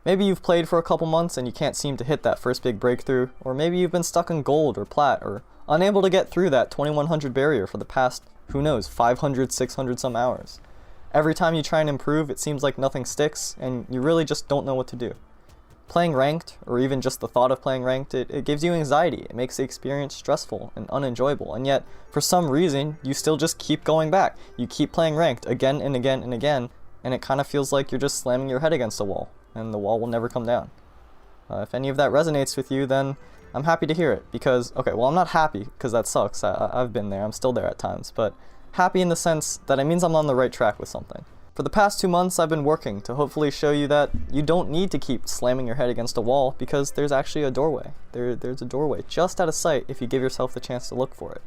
Maybe you've played for a couple months and you can't seem to hit that first big breakthrough, or maybe you've been stuck in gold or plat, or unable to get through that 2100 barrier for the past, who knows, 500, 600 some hours. Every time you try and improve, it seems like nothing sticks, and you really just don't know what to do. Playing ranked, or even just the thought of playing ranked, it gives you anxiety. It makes the experience stressful and unenjoyable, and yet, for some reason, you still just keep going back. You keep playing ranked again and again and again, and it kind of feels like you're just slamming your head against a wall, and the wall will never come down. If any of that resonates with you, then I'm happy to hear it, because, okay, well, I'm not happy, because that sucks. I've been there, I'm still there at times, but happy in the sense that it means I'm on the right track with something. For the past 2 months, I've been working to hopefully show you that you don't need to keep slamming your head against a wall, because there's actually a doorway. There's a doorway just out of sight if you give yourself the chance to look for it.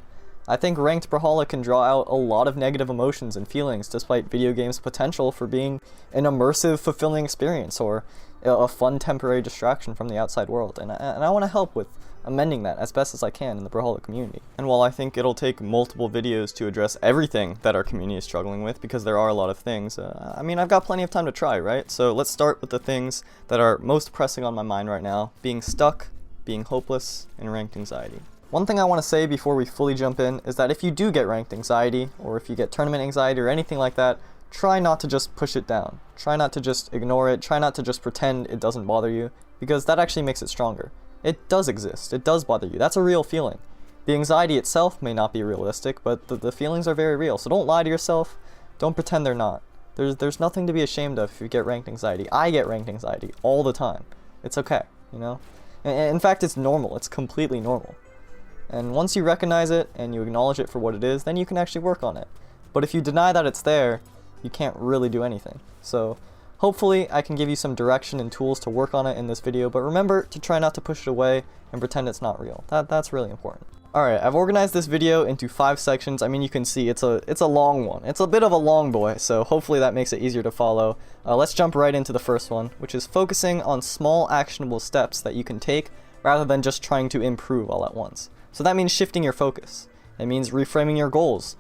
I think ranked Brawlhalla can draw out a lot of negative emotions and feelings despite video games' potential for being an immersive, fulfilling experience or a fun temporary distraction from the outside world, and I want to help with amending that as best as I can in the Brawlhalla community. And while I think it'll take multiple videos to address everything that our community is struggling with, because there are a lot of things, I mean, I've got plenty of time to try, right? So let's start with the things that are most pressing on my mind right now: being stuck, being hopeless, and ranked anxiety. One thing I want to say before we fully jump in is that if you do get ranked anxiety, or if you get tournament anxiety or anything like that, try not to just push it down. Try not to just ignore it. Try not to just pretend it doesn't bother you, because that actually makes it stronger. It does exist. It does bother you. That's a real feeling. The anxiety itself may not be realistic, but the feelings are very real. So don't lie to yourself. Don't pretend they're not. There's nothing to be ashamed of if you get ranked anxiety. I get ranked anxiety all the time. It's okay, you know? And in fact, it's normal. It's completely normal. And once you recognize it and you acknowledge it for what it is, then you can actually work on it. But if you deny that it's there, you can't really do anything. So hopefully I can give you some direction and tools to work on it in this video, but remember to try not to push it away and pretend it's not real. That's really important. Alright, I've organized this video into 5 sections. I mean, you can see it's a long one. It's a bit of a long boy, so hopefully that makes it easier to follow. Let's jump right into the first one, which is focusing on small actionable steps that you can take rather than just trying to improve all at once. So that means shifting your focus. It means reframing your goals.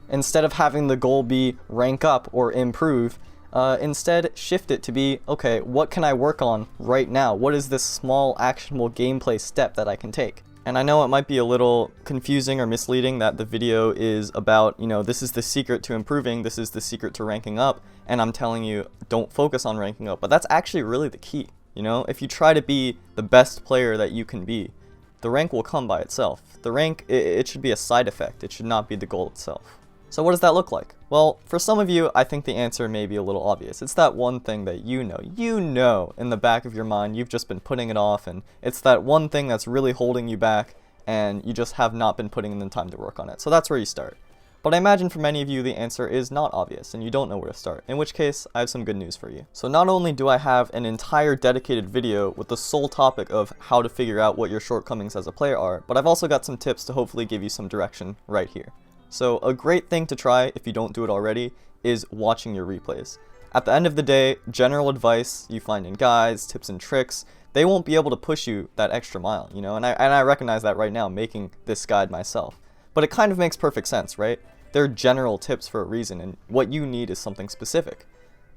Instead of having the goal be rank up or improve, instead shift it to be, okay, what can I work on right now? What is this small actionable gameplay step that I can take? And I know it might be a little confusing or misleading that the video is about, you know, this is the secret to improving, this is the secret to ranking up, and I'm telling you, don't focus on ranking up. But that's actually really the key, you know? If you try to be the best player that you can be, the rank will come by itself. The rank, it should be a side effect. It should not be the goal itself. So what does that look like? Well, for some of you, I think the answer may be a little obvious. It's that one thing that you know in the back of your mind, you've just been putting it off, and it's that one thing that's really holding you back, and you just have not been putting in the time to work on it. So that's where you start. But I imagine for many of you, the answer is not obvious, and you don't know where to start, in which case, I have some good news for you. So not only do I have an entire dedicated video with the sole topic of how to figure out what your shortcomings as a player are, but I've also got some tips to hopefully give you some direction right here. So a great thing to try, if you don't do it already, is watching your replays. At the end of the day, general advice you find in guides, tips and tricks, they won't be able to push you that extra mile, you know, and I recognize that right now making this guide myself. But it kind of makes perfect sense, right? They're general tips for a reason, and what you need is something specific.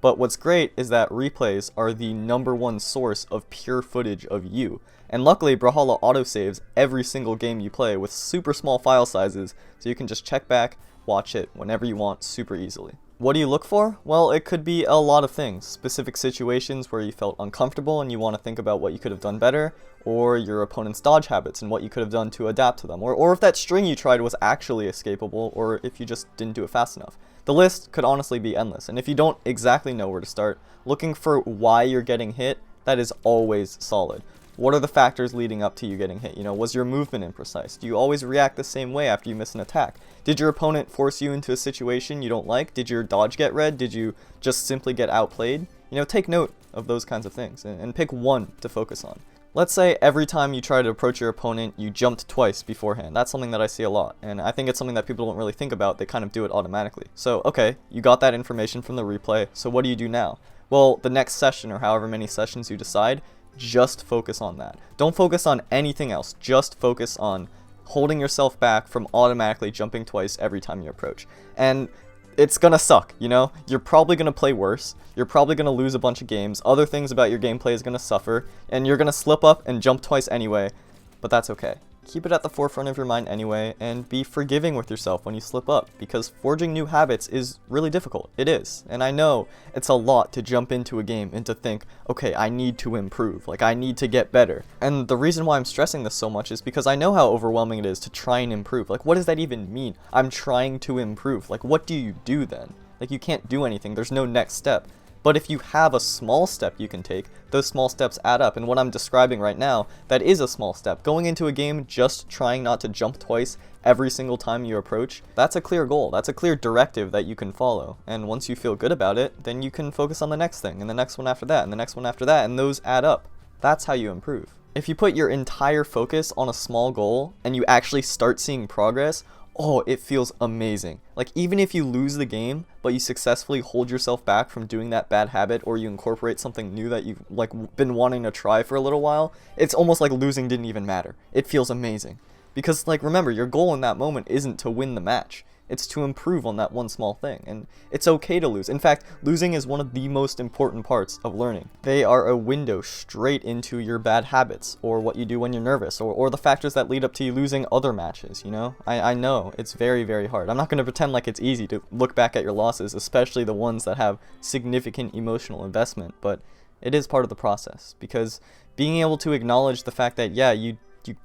But what's great is that replays are the #1 source of pure footage of you. And luckily, Brawlhalla autosaves every single game you play with super small file sizes, so you can just check back, watch it whenever you want super easily. What do you look for? Well, it could be a lot of things. Specific situations where you felt uncomfortable and you want to think about what you could have done better, or your opponent's dodge habits and what you could have done to adapt to them, or if that string you tried was actually escapable, or if you just didn't do it fast enough. The list could honestly be endless, and if you don't exactly know where to start, looking for why you're getting hit, that is always solid. What are the factors leading up to you getting hit? You know, was your movement imprecise? Do you always react the same way after you miss an attack? Did your opponent force you into a situation you don't like? Did your dodge get read? Did you just simply get outplayed? You know, take note of those kinds of things and pick one to focus on. Let's say every time you try to approach your opponent, you jumped twice beforehand. That's something that I see a lot, and I think it's something that people don't really think about. They kind of do it automatically. So, okay, you got that information from the replay, so what do you do now? Well, the next session, or however many sessions you decide, just focus on that. Don't focus on anything else. Just focus on holding yourself back from automatically jumping twice every time you approach. And it's gonna suck, you know? You're probably gonna play worse, you're probably gonna lose a bunch of games, other things about your gameplay is gonna suffer, and you're gonna slip up and jump twice anyway, but that's okay. Keep it at the forefront of your mind anyway, and be forgiving with yourself when you slip up, because forging new habits is really difficult. It is. And I know it's a lot to jump into a game and to think, okay, I need to improve, like I need to get better. And the reason why I'm stressing this so much is because I know how overwhelming it is to try and improve. Like, what does that even mean? I'm trying to improve. Like, what do you do then? Like, you can't do anything. There's no next step. But if you have a small step you can take, those small steps add up. And what I'm describing right now, that is a small step. Going into a game just trying not to jump twice every single time you approach, that's a clear goal. That's a clear directive that you can follow. And once you feel good about it, then you can focus on the next thing, and the next one after that, and the next one after that, and those add up. That's how you improve. If you put your entire focus on a small goal, and you actually start seeing progress, oh, it feels amazing. Like, even if you lose the game, but you successfully hold yourself back from doing that bad habit, or you incorporate something new that you've been wanting to try for a little while, it's almost like losing didn't even matter. It feels amazing. Because, remember, your goal in that moment isn't to win the match. It's to improve on that one small thing, and it's okay to lose. In fact, losing is one of the most important parts of learning. They are a window straight into your bad habits, or what you do when you're nervous, or the factors that lead up to you losing other matches, you know? I know, it's very, very hard. I'm not going to pretend like it's easy to look back at your losses, especially the ones that have significant emotional investment, but it is part of the process, because being able to acknowledge the fact that, yeah, you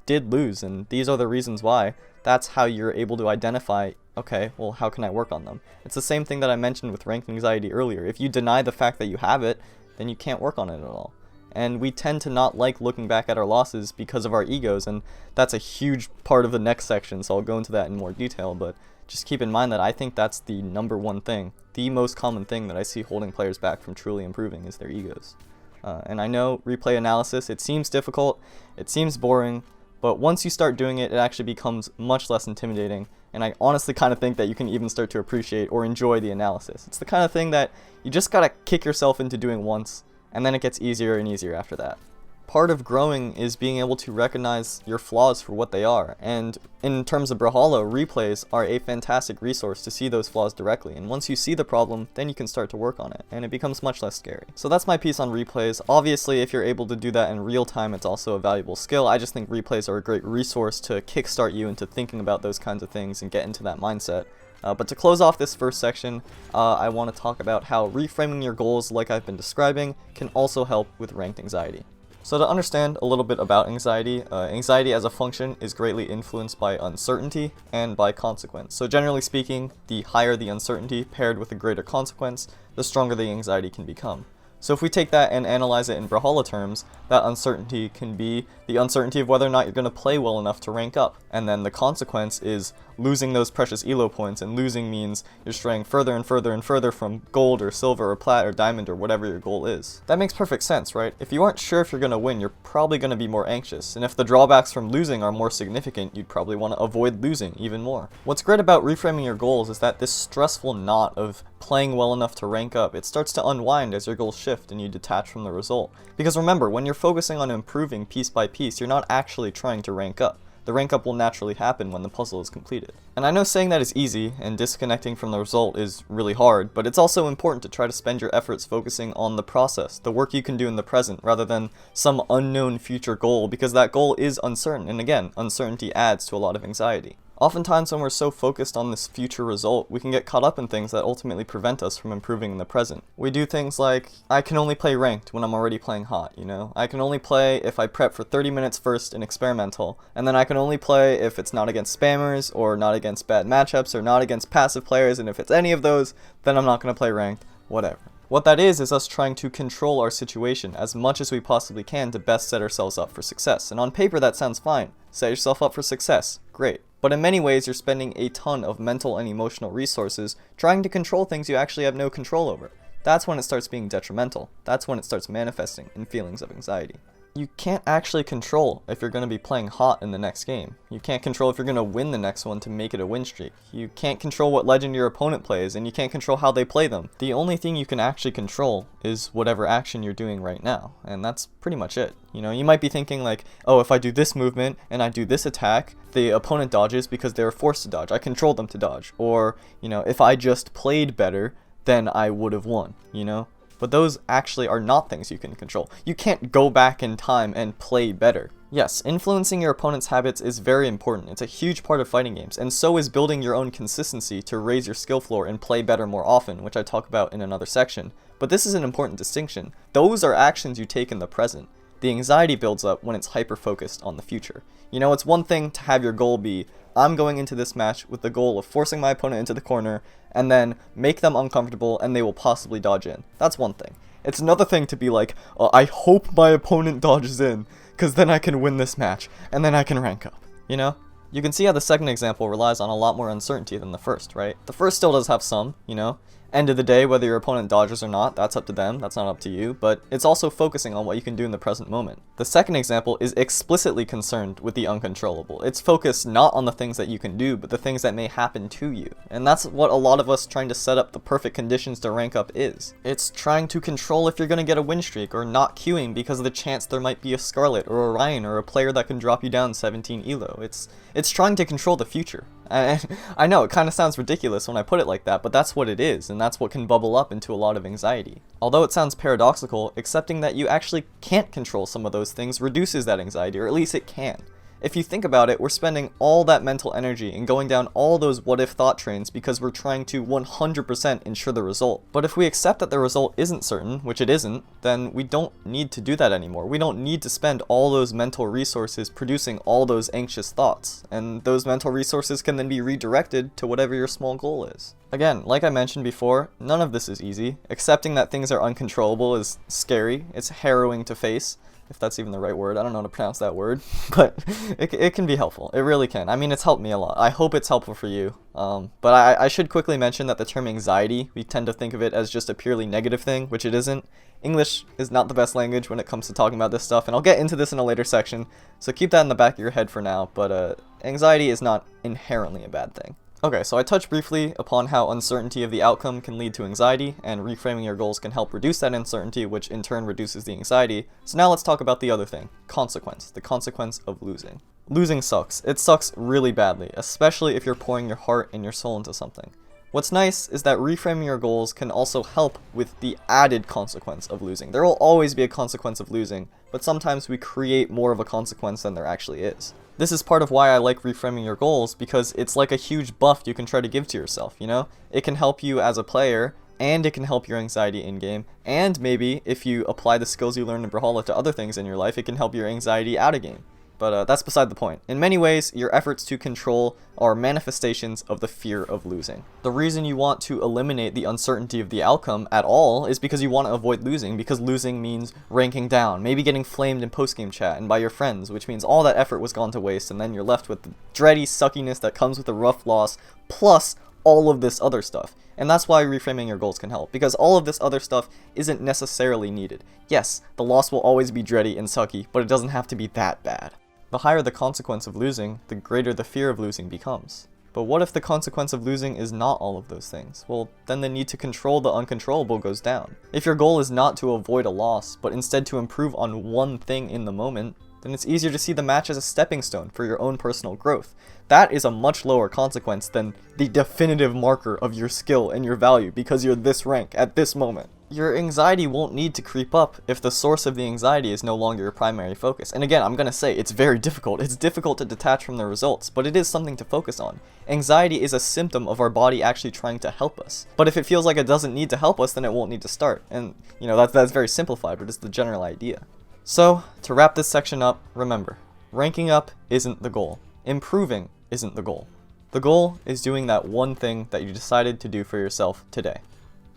did lose, and these are the reasons why, that's how you're able to identify, okay, well, how can I work on them? It's the same thing that I mentioned with ranked anxiety earlier. If you deny the fact that you have it, then you can't work on it at all. And we tend to not like looking back at our losses because of our egos, and that's a huge part of the next section, so I'll go into that in more detail, but just keep in mind that I think that's the number one thing, the most common thing that I see holding players back from truly improving is their egos. And I know replay analysis, it seems difficult, it seems boring, but once you start doing it, it actually becomes much less intimidating, and I honestly kind of think that you can even start to appreciate or enjoy the analysis. It's the kind of thing that you just gotta kick yourself into doing once, and then it gets easier and easier after that. Part of growing is being able to recognize your flaws for what they are, and in terms of Brawlhalla, replays are a fantastic resource to see those flaws directly, and once you see the problem, then you can start to work on it, and it becomes much less scary. So that's my piece on replays. Obviously, if you're able to do that in real time, it's also a valuable skill. I just think replays are a great resource to kickstart you into thinking about those kinds of things and get into that mindset. But to close off this first section, I want to talk about how reframing your goals, like I've been describing, can also help with ranked anxiety. So to understand a little bit about anxiety, anxiety as a function is greatly influenced by uncertainty and by consequence. So generally speaking, the higher the uncertainty paired with a greater consequence, the stronger the anxiety can become. So if we take that and analyze it in Brawlhalla terms, that uncertainty can be the uncertainty of whether or not you're going to play well enough to rank up. And then the consequence is losing those precious elo points, and losing means you're straying further and further and further from gold or silver or plat or diamond or whatever your goal is. That makes perfect sense, right? If you aren't sure if you're going to win, you're probably going to be more anxious. And if the drawbacks from losing are more significant, you'd probably want to avoid losing even more. What's great about reframing your goals is that this stressful knot of playing well enough to rank up, it starts to unwind as your goals shift and you detach from the result. Because remember, when you're focusing on improving piece by piece, you're not actually trying to rank up. The rank up will naturally happen when the puzzle is completed. And I know saying that is easy, and disconnecting from the result is really hard, but it's also important to try to spend your efforts focusing on the process, the work you can do in the present, rather than some unknown future goal, because that goal is uncertain, and again, uncertainty adds to a lot of anxiety. Oftentimes when we're so focused on this future result, we can get caught up in things that ultimately prevent us from improving in the present. We do things like, I can only play ranked when I'm already playing hot, you know? I can only play if I prep for 30 minutes first in experimental, and then I can only play if it's not against spammers, or not against bad matchups, or not against passive players, and if it's any of those, then I'm not going to play ranked, whatever. What that is us trying to control our situation as much as we possibly can to best set ourselves up for success. And on paper that sounds fine. Set yourself up for success. Great. But in many ways you're spending a ton of mental and emotional resources trying to control things you actually have no control over. That's when it starts being detrimental. That's when it starts manifesting in feelings of anxiety. you can't actually control if you're going to be playing hot in the next game. You can't control if you're going to win the next one to make it a win streak. You can't control what legend your opponent plays, and you can't control how they play them. The only thing you can actually control is whatever action you're doing right now, and that's pretty much it. You know, you might be thinking like, oh, if I do this movement and I do this attack, the opponent dodges because they were forced to dodge. I controlled them to dodge. Or, you know, if I just played better, then I would have won, you know? But those actually are not things you can control. You can't go back in time and play better. Yes, influencing your opponent's habits is very important. It's a huge part of fighting games, and so is building your own consistency to raise your skill floor and play better more often, which I talk about in another section. But this is an important distinction. Those are actions you take in the present. The anxiety builds up when it's hyper-focused on the future. You know, it's one thing to have your goal be, I'm going into this match with the goal of forcing my opponent into the corner, and then make them uncomfortable and they will possibly dodge in. That's one thing. It's another thing to be like, oh, I hope my opponent dodges in, because then I can win this match, and then I can rank up, you know? You can see how the second example relies on a lot more uncertainty than the first, right? The first still does have some, you know? End of the day, whether your opponent dodges or not, that's up to them, that's not up to you, but it's also focusing on what you can do in the present moment. The second example is explicitly concerned with the uncontrollable. It's focused not on the things that you can do, but the things that may happen to you. And that's what a lot of us trying to set up the perfect conditions to rank up is. It's trying to control if you're going to get a win streak, or not queuing because of the chance there might be a Scarlet, or a Ryan, or a player that can drop you down 17 elo. It's trying to control the future. I know, it kind of sounds ridiculous when I put it like that, but that's what it is, and that's what can bubble up into a lot of anxiety. Although it sounds paradoxical, accepting that you actually can't control some of those things reduces that anxiety, or at least it can. If you think about it, we're spending all that mental energy and going down all those what-if thought trains because we're trying to 100% ensure the result. But if we accept that the result isn't certain, which it isn't, then we don't need to do that anymore. We don't need to spend all those mental resources producing all those anxious thoughts, and those mental resources can then be redirected to whatever your small goal is. Again, like I mentioned before, none of this is easy. Accepting that things are uncontrollable is scary, it's harrowing to face. If that's even the right word, I don't know how to pronounce that word, but it can be helpful. It really can. I mean, it's helped me a lot. I hope it's helpful for you. But I should quickly mention that the term anxiety, we tend to think of it as just a purely negative thing, which it isn't. English is not the best language when it comes to talking about this stuff, and I'll get into this in a later section, so keep that in the back of your head for now, but anxiety is not inherently a bad thing. Okay, so I touched briefly upon how uncertainty of the outcome can lead to anxiety, and reframing your goals can help reduce that uncertainty, which in turn reduces the anxiety. So now let's talk about the other thing, consequence, the consequence of losing. Losing sucks. It sucks really badly, especially if you're pouring your heart and your soul into something. What's nice is that reframing your goals can also help with the added consequence of losing. There will always be a consequence of losing, but sometimes we create more of a consequence than there actually is. This is part of why I like reframing your goals, because it's like a huge buff you can try to give to yourself, you know? It can help you as a player, and it can help your anxiety in-game, and maybe if you apply the skills you learned in Brawlhalla to other things in your life, it can help your anxiety out-of-game. But that's beside the point. In many ways, your efforts to control are manifestations of the fear of losing. The reason you want to eliminate the uncertainty of the outcome at all is because you want to avoid losing, because losing means ranking down, maybe getting flamed in post-game chat and by your friends, which means all that effort was gone to waste, and then you're left with the dready suckiness that comes with a rough loss, plus all of this other stuff. And that's why reframing your goals can help, because all of this other stuff isn't necessarily needed. Yes, the loss will always be dready and sucky, but it doesn't have to be that bad. The higher the consequence of losing, the greater the fear of losing becomes. But what if the consequence of losing is not all of those things? Well, then the need to control the uncontrollable goes down. If your goal is not to avoid a loss, but instead to improve on one thing in the moment, then it's easier to see the match as a stepping stone for your own personal growth. That is a much lower consequence than the definitive marker of your skill and your value because you're this rank at this moment. Your anxiety won't need to creep up if the source of the anxiety is no longer your primary focus. And again, I'm gonna say it's very difficult. It's difficult to detach from the results, but it is something to focus on. Anxiety is a symptom of our body actually trying to help us. But if it feels like it doesn't need to help us, then it won't need to start. And, you know, that's very simplified, but it's the general idea. So, to wrap this section up, remember, ranking up isn't the goal. Improving isn't the goal. The goal is doing that one thing that you decided to do for yourself today.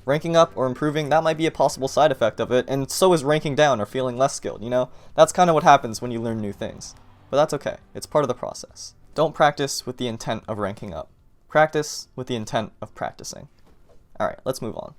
Ranking up or improving, that might be a possible side effect of it, and so is ranking down or feeling less skilled, you know? That's kind of what happens when you learn new things. But that's okay, it's part of the process. Don't practice with the intent of ranking up. Practice with the intent of practicing. Alright, let's move on.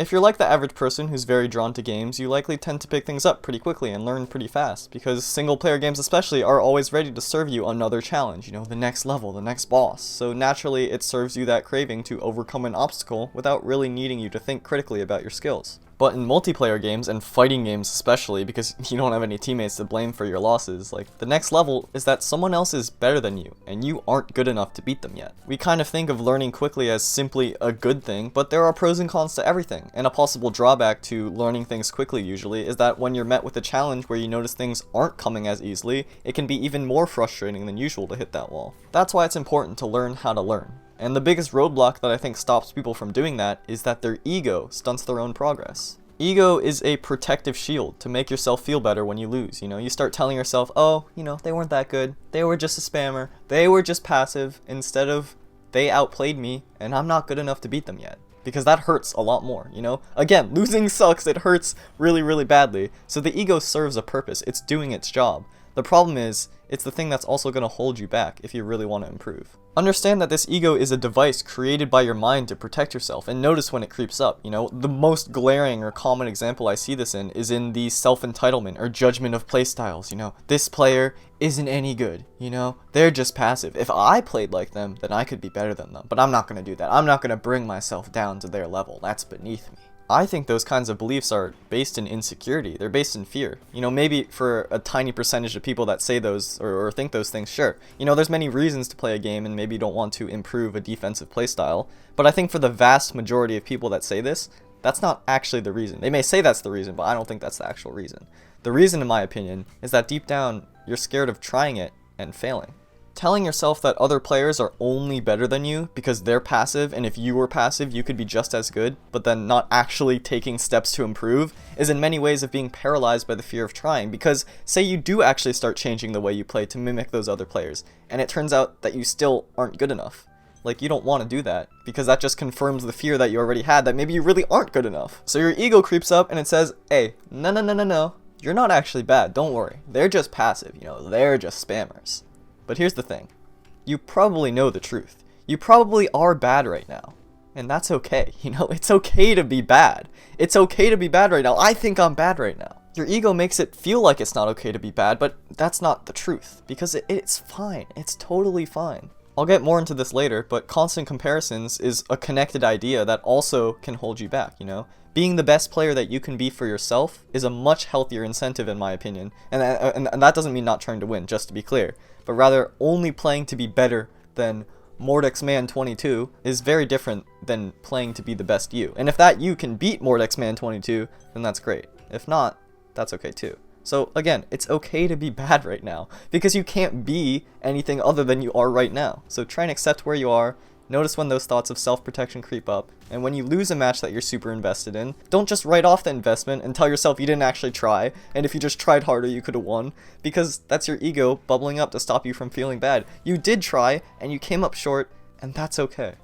If you're like the average person who's very drawn to games, you likely tend to pick things up pretty quickly and learn pretty fast, because single-player games especially are always ready to serve you another challenge, you know, the next level, the next boss. So naturally, it serves you that craving to overcome an obstacle without really needing you to think critically about your skills. But in multiplayer games, and fighting games especially, because you don't have any teammates to blame for your losses, like, the next level is that someone else is better than you, and you aren't good enough to beat them yet. We kind of think of learning quickly as simply a good thing, but there are pros and cons to everything, and a possible drawback to learning things quickly usually is that when you're met with a challenge where you notice things aren't coming as easily, it can be even more frustrating than usual to hit that wall. That's why it's important to learn how to learn. And the biggest roadblock that I think stops people from doing that is that their ego stunts their own progress. Ego is a protective shield to make yourself feel better when you lose. You know, you start telling yourself, oh, you know, they weren't that good. They were just a spammer. They were just passive, instead of they outplayed me and I'm not good enough to beat them yet. Because that hurts a lot more, you know? Again, losing sucks. It hurts really, really badly. So the ego serves a purpose. It's doing its job. The problem is, it's the thing that's also going to hold you back if you really want to improve. Understand that this ego is a device created by your mind to protect yourself, and notice when it creeps up. You know, the most glaring or common example I see this in is in the self-entitlement or judgment of playstyles. You know, this player isn't any good, you know, they're just passive. If I played like them, then I could be better than them, but I'm not going to do that. I'm not going to bring myself down to their level. That's beneath me. I think those kinds of beliefs are based in insecurity. They're based in fear. You know, maybe for a tiny percentage of people that say those or think those things, sure. You know, there's many reasons to play a game and maybe you don't want to improve a defensive playstyle. But I think for the vast majority of people that say this, that's not actually the reason. They may say that's the reason, but I don't think that's the actual reason. The reason, in my opinion, is that deep down, you're scared of trying it and failing. Telling yourself that other players are only better than you because they're passive, and if you were passive you could be just as good, but then not actually taking steps to improve, is in many ways of being paralyzed by the fear of trying. Because say you do actually start changing the way you play to mimic those other players, and it turns out that you still aren't good enough. Like, you don't want to do that, because that just confirms the fear that you already had that maybe you really aren't good enough. So your ego creeps up and it says, hey, no, you're not actually bad, don't worry. They're just passive, you know, they're just spammers. But here's the thing, you probably know the truth. You probably are bad right now, and that's okay. You know, it's okay to be bad. It's okay to be bad right now. I think I'm bad right now. Your ego makes it feel like it's not okay to be bad, but that's not the truth, because it's fine. It's totally fine. I'll get more into this later, but constant comparisons is a connected idea that also can hold you back, you know? Being the best player that you can be for yourself is a much healthier incentive in my opinion, and that doesn't mean not trying to win, just to be clear, but rather only playing to be better than MordexMan22 is very different than playing to be the best you. And if that you can beat MordexMan22, then that's great. If not, that's okay too. So again, it's okay to be bad right now, because you can't be anything other than you are right now. So try and accept where you are. Notice when those thoughts of self-protection creep up, and when you lose a match that you're super invested in, don't just write off the investment and tell yourself you didn't actually try, and if you just tried harder you could have won, because that's your ego bubbling up to stop you from feeling bad. You did try, and you came up short, and that's okay.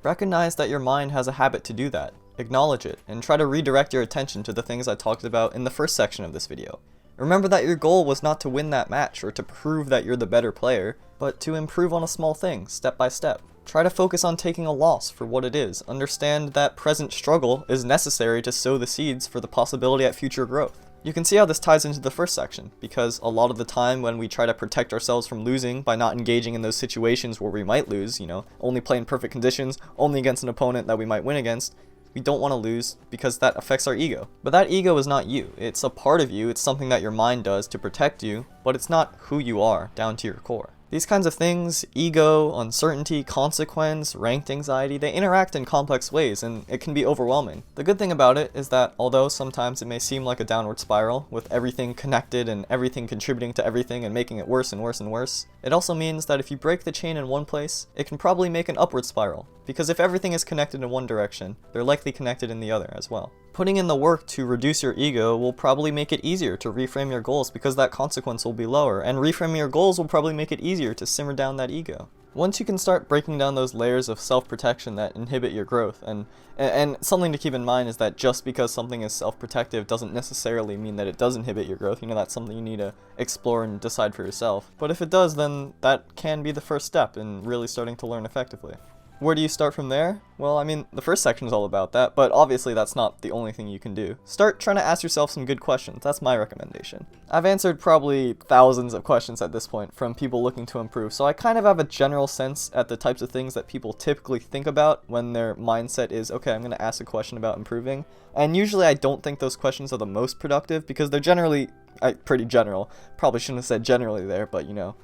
Recognize that your mind has a habit to do that. Acknowledge it, and try to redirect your attention to the things I talked about in the first section of this video. Remember that your goal was not to win that match or to prove that you're the better player, but to improve on a small thing, step by step. Try to focus on taking a loss for what it is. Understand that present struggle is necessary to sow the seeds for the possibility at future growth. You can see how this ties into the first section, because a lot of the time when we try to protect ourselves from losing by not engaging in those situations where we might lose, you know, only play in perfect conditions, only against an opponent that we might win against, we don't want to lose because that affects our ego. But that ego is not you. It's a part of you. It's something that your mind does to protect you, but it's not who you are down to your core. These kinds of things, ego, uncertainty, consequence, ranked anxiety, they interact in complex ways, and it can be overwhelming. The good thing about it is that although sometimes it may seem like a downward spiral, with everything connected and everything contributing to everything and making it worse and worse and worse, it also means that if you break the chain in one place, it can probably make an upward spiral. Because if everything is connected in one direction, they're likely connected in the other as well. Putting in the work to reduce your ego will probably make it easier to reframe your goals because that consequence will be lower, and reframing your goals will probably make it easier to simmer down that ego. Once you can start breaking down those layers of self-protection that inhibit your growth, and something to keep in mind is that just because something is self-protective doesn't necessarily mean that it does inhibit your growth. You know, that's something you need to explore and decide for yourself. But if it does, then that can be the first step in really starting to learn effectively. Where do you start from there? Well, I mean, the first section is all about that, but obviously that's not the only thing you can do. Start trying to ask yourself some good questions. That's my recommendation. I've answered probably thousands of questions at this point from people looking to improve, so I kind of have a general sense at the types of things that people typically think about when their mindset is, okay, I'm going to ask a question about improving. And usually I don't think those questions are the most productive because they're generally pretty general. Probably shouldn't have said generally there, but you know,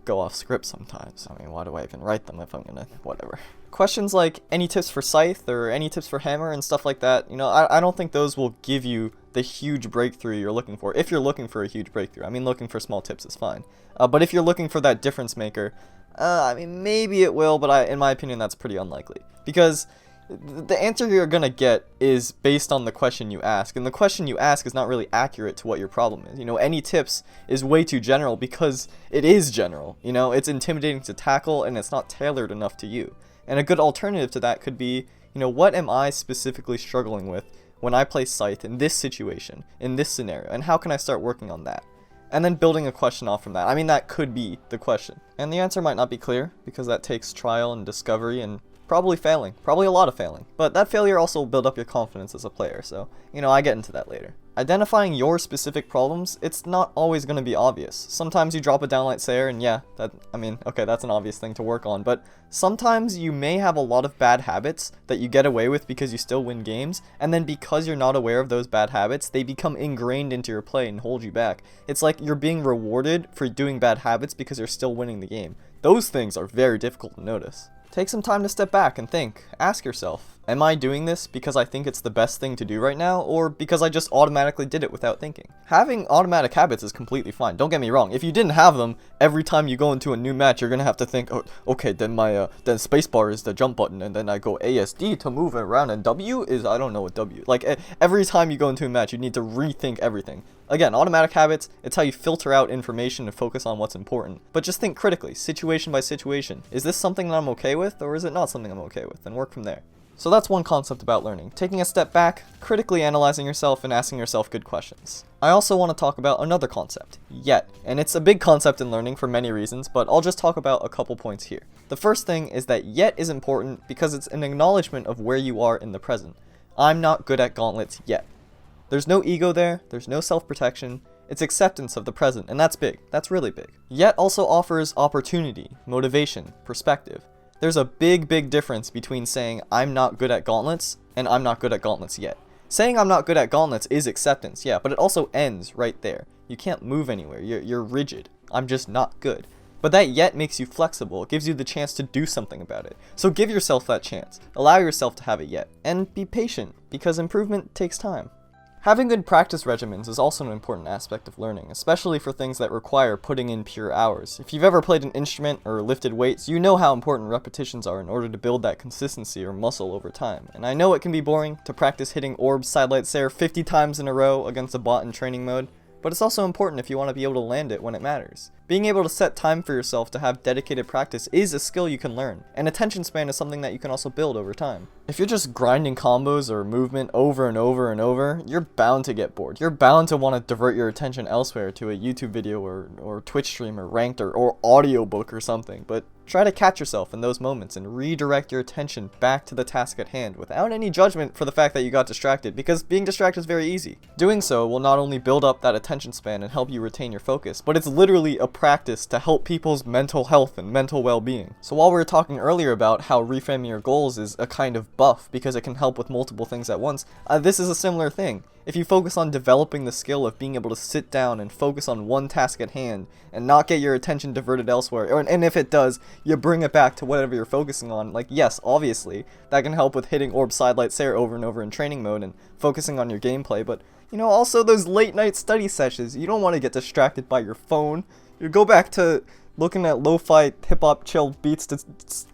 go off script sometimes. I mean, why do I even write them if I'm gonna, whatever. Questions like any tips for Scythe or any tips for Hammer and stuff like that, you know, I don't think those will give you the huge breakthrough you're looking for. If you're looking for a huge breakthrough, I mean, looking for small tips is fine. But if you're looking for that difference maker, I mean, maybe it will, but in my opinion, that's pretty unlikely. Because the answer you're gonna get is based on the question you ask, and the question you ask is not really accurate to what your problem is. You know, any tips is way too general because it is general. You know, it's intimidating to tackle and it's not tailored enough to you. And a good alternative to that could be, you know, what am I specifically struggling with when I play Scythe in this situation, in this scenario, and how can I start working on that? And then building a question off from that. I mean, that could be the question. And the answer might not be clear because that takes trial and discovery and probably failing. Probably a lot of failing. But that failure also will build up your confidence as a player, so, you know, I get into that later. Identifying your specific problems, it's not always going to be obvious. Sometimes you drop a downlight Sayer and yeah, that's an obvious thing to work on, but sometimes you may have a lot of bad habits that you get away with because you still win games, and then because you're not aware of those bad habits, they become ingrained into your play and hold you back. It's like you're being rewarded for doing bad habits because you're still winning the game. Those things are very difficult to notice. Take some time to step back and think. Ask yourself, am I doing this because I think it's the best thing to do right now, or because I just automatically did it without thinking? Having automatic habits is completely fine. Don't get me wrong. If you didn't have them, every time you go into a new match, you're gonna have to think, oh, okay, then my then spacebar is the jump button, and then I go ASD to move around, and W is, I don't know what W. Like, every time you go into a match, you need to rethink everything. Again, automatic habits, it's how you filter out information and focus on what's important. But just think critically, situation by situation. Is this something that I'm okay with, or is it not something I'm okay with? And work from there. So that's one concept about learning. Taking a step back, critically analyzing yourself, and asking yourself good questions. I also want to talk about another concept, yet. And it's a big concept in learning for many reasons, but I'll just talk about a couple points here. The first thing is that yet is important because it's an acknowledgement of where you are in the present. I'm not good at gauntlets yet. There's no ego there, there's no self-protection, it's acceptance of the present, and that's big, that's really big. Yet also offers opportunity, motivation, perspective. There's a big difference between saying I'm not good at gauntlets and I'm not good at gauntlets yet. Saying I'm not good at gauntlets is acceptance, yeah, but it also ends right there. You can't move anywhere, you're rigid. I'm just not good. But that yet makes you flexible, it gives you the chance to do something about it. So give yourself that chance, allow yourself to have it yet, and be patient, because improvement takes time. Having good practice regimens is also an important aspect of learning, especially for things that require putting in pure hours. If you've ever played an instrument or lifted weights, you know how important repetitions are in order to build that consistency or muscle over time. And I know it can be boring to practice hitting orbs sidelight Sayer 50 times in a row against a bot in training mode, but it's also important if you want to be able to land it when it matters. Being able to set time for yourself to have dedicated practice is a skill you can learn, and attention span is something that you can also build over time. If you're just grinding combos or movement over and over and over, you're bound to get bored. You're bound to want to divert your attention elsewhere to a YouTube video or Twitch stream or ranked or audiobook or something, but try to catch yourself in those moments and redirect your attention back to the task at hand without any judgment for the fact that you got distracted, because being distracted is very easy. Doing so will not only build up that attention span and help you retain your focus, but it's literally a practice to help people's mental health and mental well-being. So while we were talking earlier about how reframing your goals is a kind of buff because it can help with multiple things at once, this is a similar thing. If you focus on developing the skill of being able to sit down and focus on one task at hand and not get your attention diverted elsewhere, and if it does, you bring it back to whatever you're focusing on, like yes, obviously, that can help with hitting orb sidelight Sayer over and over in training mode and focusing on your gameplay, but you know, also those late night study sessions, you don't want to get distracted by your phone. You go back to looking at lo-fi hip-hop chill beats to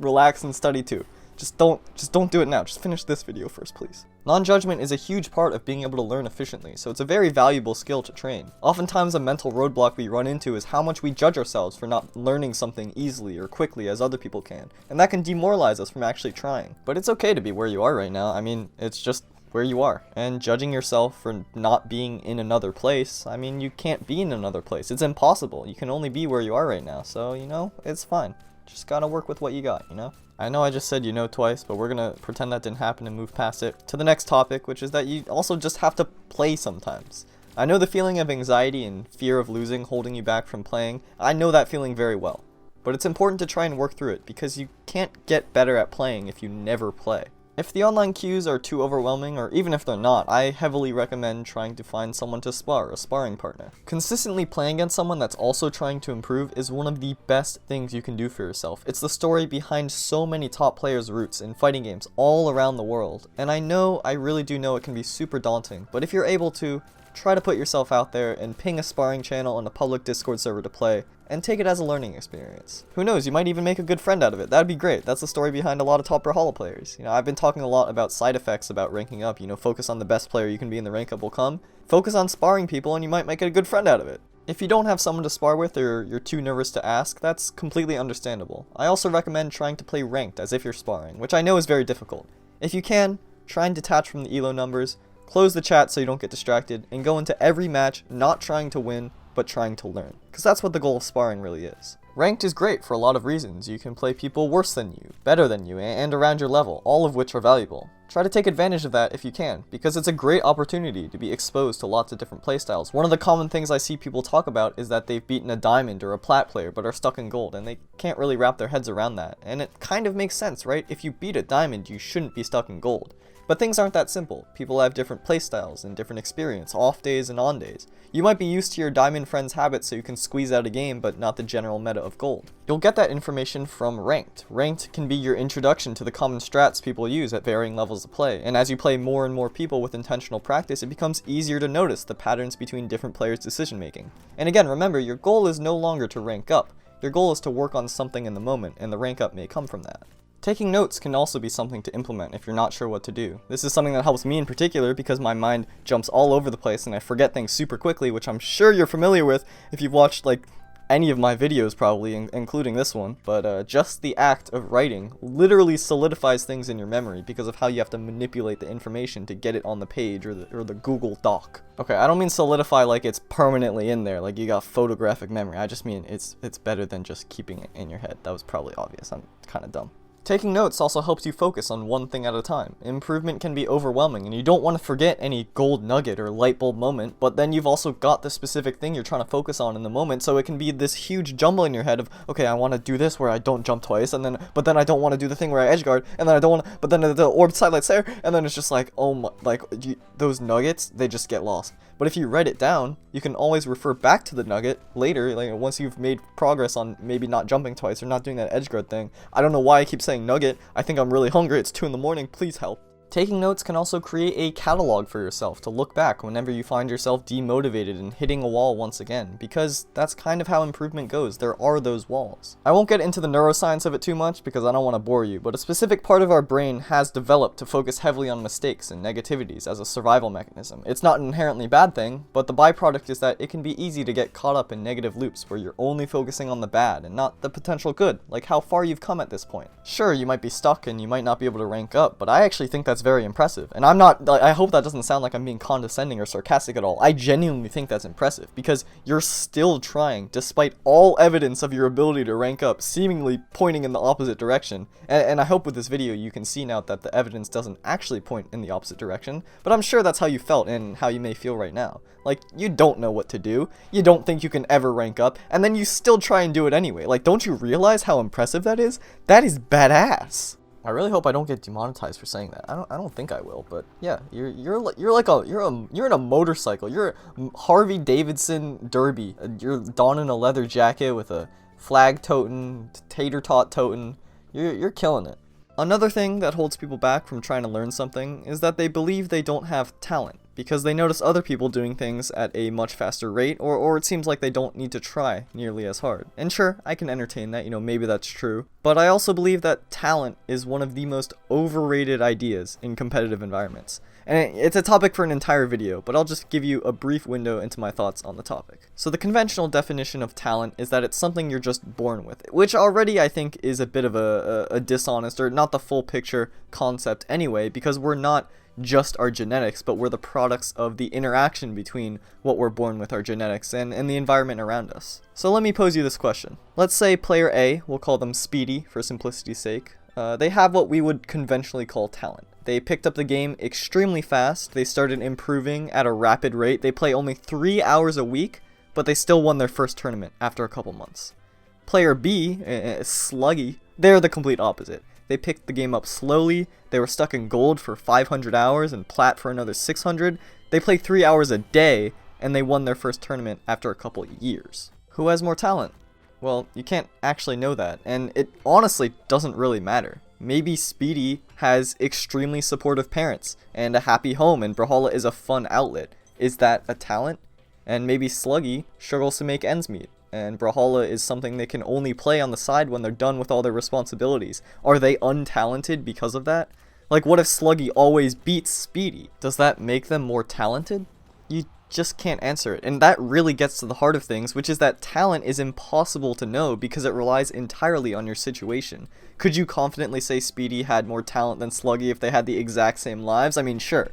relax and study to. Just don't do it now. Just finish this video first, please. Non-judgment is a huge part of being able to learn efficiently, so it's a very valuable skill to train. Oftentimes a mental roadblock we run into is how much we judge ourselves for not learning something easily or quickly as other people can, and that can demoralize us from actually trying. But it's okay to be where you are right now. I mean, it's just where you are, and judging yourself for not being in another place, I mean, you can't be in another place. It's impossible. You can only be where you are right now, so, you know, it's fine. Just gotta work with what you got, you know? I know I just said you know twice, but we're gonna pretend that didn't happen and move past it to the next topic, which is that you also just have to play sometimes. I know the feeling of anxiety and fear of losing holding you back from playing. I know that feeling very well. But it's important to try and work through it, because you can't get better at playing if you never play. If the online queues are too overwhelming, or even if they're not, I heavily recommend trying to find someone to spar, a sparring partner. Consistently playing against someone that's also trying to improve is one of the best things you can do for yourself. It's the story behind so many top players' roots in fighting games all around the world. And I really do know it can be super daunting, but if you're able to, try to put yourself out there and ping a sparring channel on a public Discord server to play, and take it as a learning experience. Who knows, you might even make a good friend out of it. That'd be great. That's the story behind a lot of top Brawlhalla players. You know, I've been talking a lot about side effects about ranking up. You know, focus on the best player you can be in the rank up will come. Focus on sparring people and you might make a good friend out of it. If you don't have someone to spar with, or you're too nervous to ask, that's completely understandable. I also recommend trying to play ranked as if you're sparring, which I know is very difficult. If you can, try and detach from the elo numbers, close the chat so you don't get distracted, and go into every match not trying to win, but trying to learn. Because that's what the goal of sparring really is. Ranked is great for a lot of reasons. You can play people worse than you, better than you, and around your level, all of which are valuable. Try to take advantage of that if you can, because it's a great opportunity to be exposed to lots of different playstyles. One of the common things I see people talk about is that they've beaten a diamond or a plat player but are stuck in gold, and they can't really wrap their heads around that. And it kind of makes sense, right? If you beat a diamond, you shouldn't be stuck in gold. But things aren't that simple. People have different playstyles and different experience, off days and on days. You might be used to your diamond friend's habits so you can squeeze out a game, but not the general meta of gold. You'll get that information from Ranked. Ranked can be your introduction to the common strats people use at varying levels of play, and as you play more and more people with intentional practice, it becomes easier to notice the patterns between different players' decision making. And again, remember, your goal is no longer to rank up. Your goal is to work on something in the moment, and the rank up may come from that. Taking notes can also be something to implement if you're not sure what to do. This is something that helps me in particular because my mind jumps all over the place and I forget things super quickly, which I'm sure you're familiar with if you've watched like any of my videos probably, including this one. But just the act of writing literally solidifies things in your memory because of how you have to manipulate the information to get it on the page or the Google Doc. Okay, I don't mean solidify like it's permanently in there, like you got photographic memory. I just mean it's better than just keeping it in your head. That was probably obvious. I'm kind of dumb. Taking notes also helps you focus on one thing at a time. Improvement can be overwhelming, and you don't want to forget any gold nugget or light bulb moment, but then you've also got the specific thing you're trying to focus on in the moment, so it can be this huge jumble in your head of, okay, I want to do this where I don't jump twice, but then I don't want to do the thing where I edge guard, and then I don't want to, but then the orb sidelights there, and then it's just like, oh my, like, those nuggets, they just get lost. But if you write it down, you can always refer back to the nugget later, like once you've made progress on maybe not jumping twice or not doing that edge guard thing. I don't know why I keep saying nugget. I think I'm really hungry. It's 2 in the morning. Please help. Taking notes can also create a catalog for yourself to look back whenever you find yourself demotivated and hitting a wall once again, because that's kind of how improvement goes. There are those walls. I won't get into the neuroscience of it too much because I don't want to bore you, but a specific part of our brain has developed to focus heavily on mistakes and negativities as a survival mechanism. It's not an inherently bad thing, but the byproduct is that it can be easy to get caught up in negative loops where you're only focusing on the bad and not the potential good, like how far you've come at this point. Sure, you might be stuck and you might not be able to rank up, but I actually think that's very impressive. And I hope that doesn't sound like I'm being condescending or sarcastic at all. I genuinely think that's impressive because you're still trying despite all evidence of your ability to rank up seemingly pointing in the opposite direction. And I hope with this video you can see now that the evidence doesn't actually point in the opposite direction, but I'm sure that's how you felt and how you may feel right now. Like, you don't know what to do, you don't think you can ever rank up, and then you still try and do it anyway. Like, don't you realize how impressive that is? That is badass. I really hope I don't get demonetized for saying that. I don't think I will, but yeah, you're in a motorcycle. You're a Harley Davidson derby. You're donning a leather jacket with a flag toting, tater tot toting. You're killing it. Another thing that holds people back from trying to learn something is that they believe they don't have talent, because they notice other people doing things at a much faster rate, or it seems like they don't need to try nearly as hard. And sure, I can entertain that, maybe that's true, but I also believe that talent is one of the most overrated ideas in competitive environments. And it's a topic for an entire video, but I'll just give you a brief window into my thoughts on the topic. So the conventional definition of talent is that it's something you're just born with, which already I think is a bit of a dishonest, or not the full picture concept anyway, because we're not just our genetics, but we're the products of the interaction between what we're born with, our genetics, and the environment around us. So let me pose you this question. Let's say player A, we'll call them Speedy for simplicity's sake. They have what we would conventionally call talent. They picked up the game extremely fast, they started improving at a rapid rate, they play only 3 hours a week, but they still won their first tournament after a couple months. Player B, Sluggy, they're the complete opposite. They picked the game up slowly, they were stuck in gold for 500 hours and plat for another 600, they play 3 hours a day, and they won their first tournament after a couple years. Who has more talent? Well, you can't actually know that, and it honestly doesn't really matter. Maybe Speedy has extremely supportive parents and a happy home, and Brawlhalla is a fun outlet. Is that a talent? And maybe Sluggy struggles to make ends meet, and Brawlhalla is something they can only play on the side when they're done with all their responsibilities. Are they untalented because of that? Like, what if Sluggy always beats Speedy? Does that make them more talented? You just can't answer it, and that really gets to the heart of things, which is that talent is impossible to know because it relies entirely on your situation. Could you confidently say Speedy had more talent than Sluggy if they had the exact same lives? I mean, sure,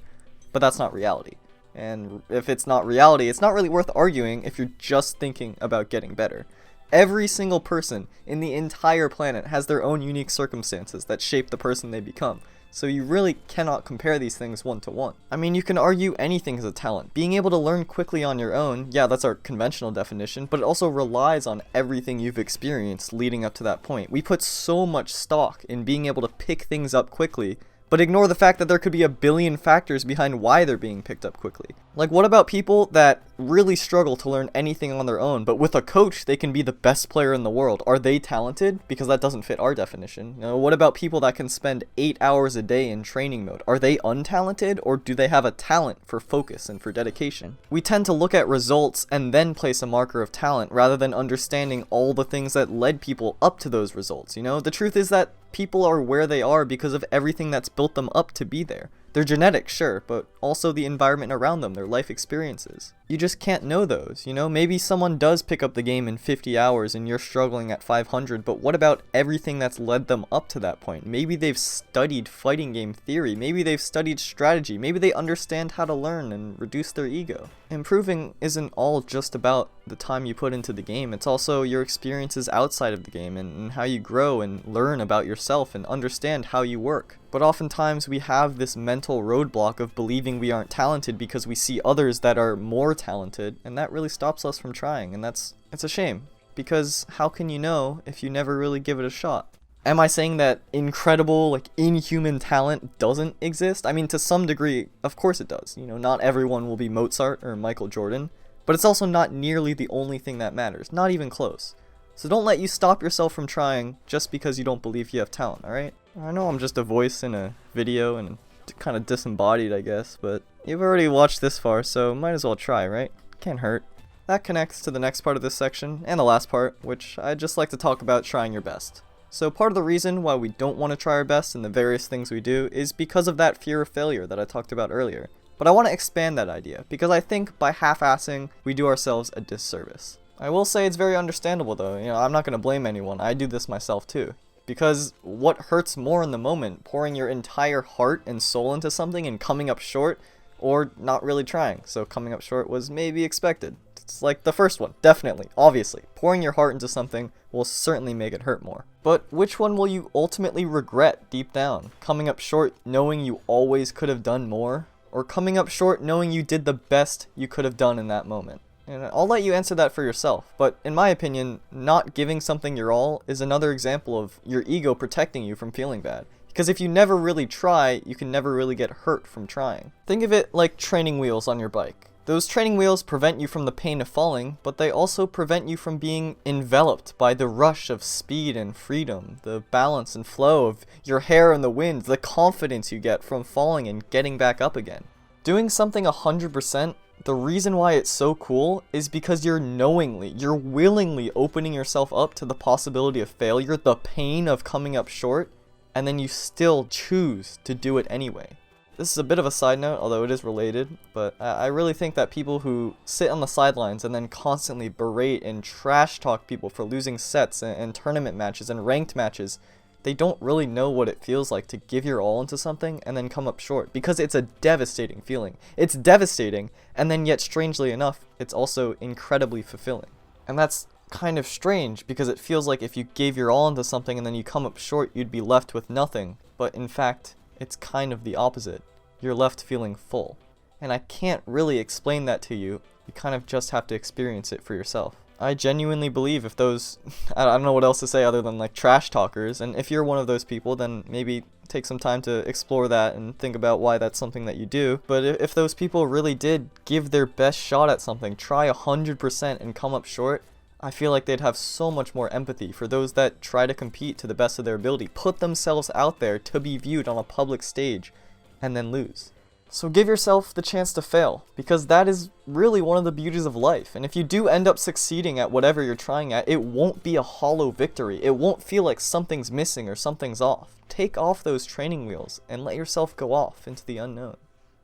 but that's not reality. And if it's not reality, it's not really worth arguing if you're just thinking about getting better. Every single person in the entire planet has their own unique circumstances that shape the person they become. So you really cannot compare these things one to one. I mean, you can argue anything is a talent. Being able to learn quickly on your own, yeah, that's our conventional definition, but it also relies on everything you've experienced leading up to that point. We put so much stock in being able to pick things up quickly, but ignore the fact that there could be a billion factors behind why they're being picked up quickly. Like, what about people that really struggle to learn anything on their own, but with a coach they can be the best player in the world? Are they talented? Because that doesn't fit our definition. You know, what about people that can spend 8 hours a day in training mode? Are they untalented, or do they have a talent for focus and for dedication? We tend to look at results and then place a marker of talent rather than understanding all the things that led people up to those results. You know, the truth is that people are where they are because of everything that's built them up to be there. Their genetics, sure, but also the environment around them, their life experiences. You just can't know those, you know? Maybe someone does pick up the game in 50 hours and you're struggling at 500, but what about everything that's led them up to that point? Maybe they've studied fighting game theory, maybe they've studied strategy, maybe they understand how to learn and reduce their ego. Improving isn't all just about the time you put into the game, it's also your experiences outside of the game and how you grow and learn about yourself and understand how you work. But oftentimes we have this mental roadblock of believing we aren't talented because we see others that are more talented, and that really stops us from trying, and it's a shame, because how can you know if you never really give it a shot? Am I saying that incredible, like, inhuman talent doesn't exist? I mean, to some degree, of course it does. You know, not everyone will be Mozart or Michael Jordan, but it's also not nearly the only thing that matters, not even close. So don't let you stop yourself from trying just because you don't believe you have talent, alright? I know I'm just a voice in a video and kind of disembodied, I guess, but you've already watched this far, so might as well try, right? Can't hurt. That connects to the next part of this section, and the last part, which I'd just like to talk about trying your best. So part of the reason why we don't want to try our best in the various things we do is because of that fear of failure that I talked about earlier. But I want to expand that idea, because I think by half-assing, we do ourselves a disservice. I will say it's very understandable though, you know, I'm not going to blame anyone, I do this myself too. Because what hurts more in the moment, pouring your entire heart and soul into something and coming up short, or not really trying, so coming up short was maybe expected. It's like the first one, definitely, obviously. Pouring your heart into something will certainly make it hurt more. But which one will you ultimately regret deep down? Coming up short knowing you always could have done more? Or coming up short knowing you did the best you could have done in that moment? And I'll let you answer that for yourself, but in my opinion, not giving something your all is another example of your ego protecting you from feeling bad. Because if you never really try, you can never really get hurt from trying. Think of it like training wheels on your bike. Those training wheels prevent you from the pain of falling, but they also prevent you from being enveloped by the rush of speed and freedom, the balance and flow of your hair in the wind, the confidence you get from falling and getting back up again. Doing something 100%, the reason why it's so cool is because you're willingly opening yourself up to the possibility of failure, the pain of coming up short, and then you still choose to do it anyway. This is a bit of a side note, although it is related, but I really think that people who sit on the sidelines and then constantly berate and trash talk people for losing sets and tournament matches and ranked matches, they don't really know what it feels like to give your all into something and then come up short, because it's a devastating feeling. It's devastating, and then yet strangely enough, it's also incredibly fulfilling. And that's kind of strange, because it feels like if you gave your all into something and then you come up short, you'd be left with nothing, but in fact, it's kind of the opposite. You're left feeling full. And I can't really explain that to you. You kind of just have to experience it for yourself. I genuinely believe if those, I don't know what else to say other than like trash talkers, and if you're one of those people, then maybe take some time to explore that and think about why that's something that you do. But if those people really did give their best shot at something, try 100% and come up short, I feel like they'd have so much more empathy for those that try to compete to the best of their ability, put themselves out there to be viewed on a public stage, and then lose. So give yourself the chance to fail, because that is really one of the beauties of life. And if you do end up succeeding at whatever you're trying at, it won't be a hollow victory. It won't feel like something's missing or something's off. Take off those training wheels and let yourself go off into the unknown.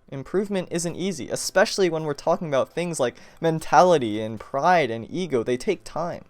Improvement isn't easy, especially when we're talking about things like mentality and pride and ego. They take time.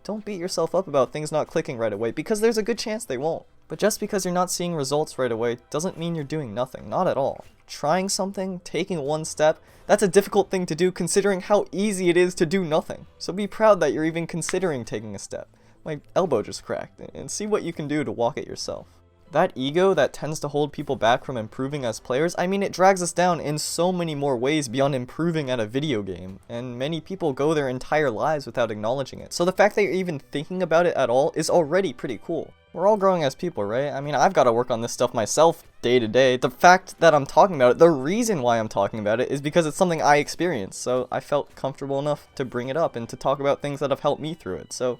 Don't beat yourself up about things not clicking right away, because there's a good chance they won't. But just because you're not seeing results right away doesn't mean you're doing nothing, not at all. Trying something, taking one step, that's a difficult thing to do considering how easy it is to do nothing. So be proud that you're even considering taking a step. My elbow just cracked, and see what you can do to walk it yourself. That ego that tends to hold people back from improving as players, I mean, it drags us down in so many more ways beyond improving at a video game, and many people go their entire lives without acknowledging it. So the fact that you're even thinking about it at all is already pretty cool. We're all growing as people, right? I mean, I've got to work on this stuff myself day to day. The fact that I'm talking about it, the reason why I'm talking about it is because it's something I experienced, so I felt comfortable enough to bring it up and to talk about things that have helped me through it. So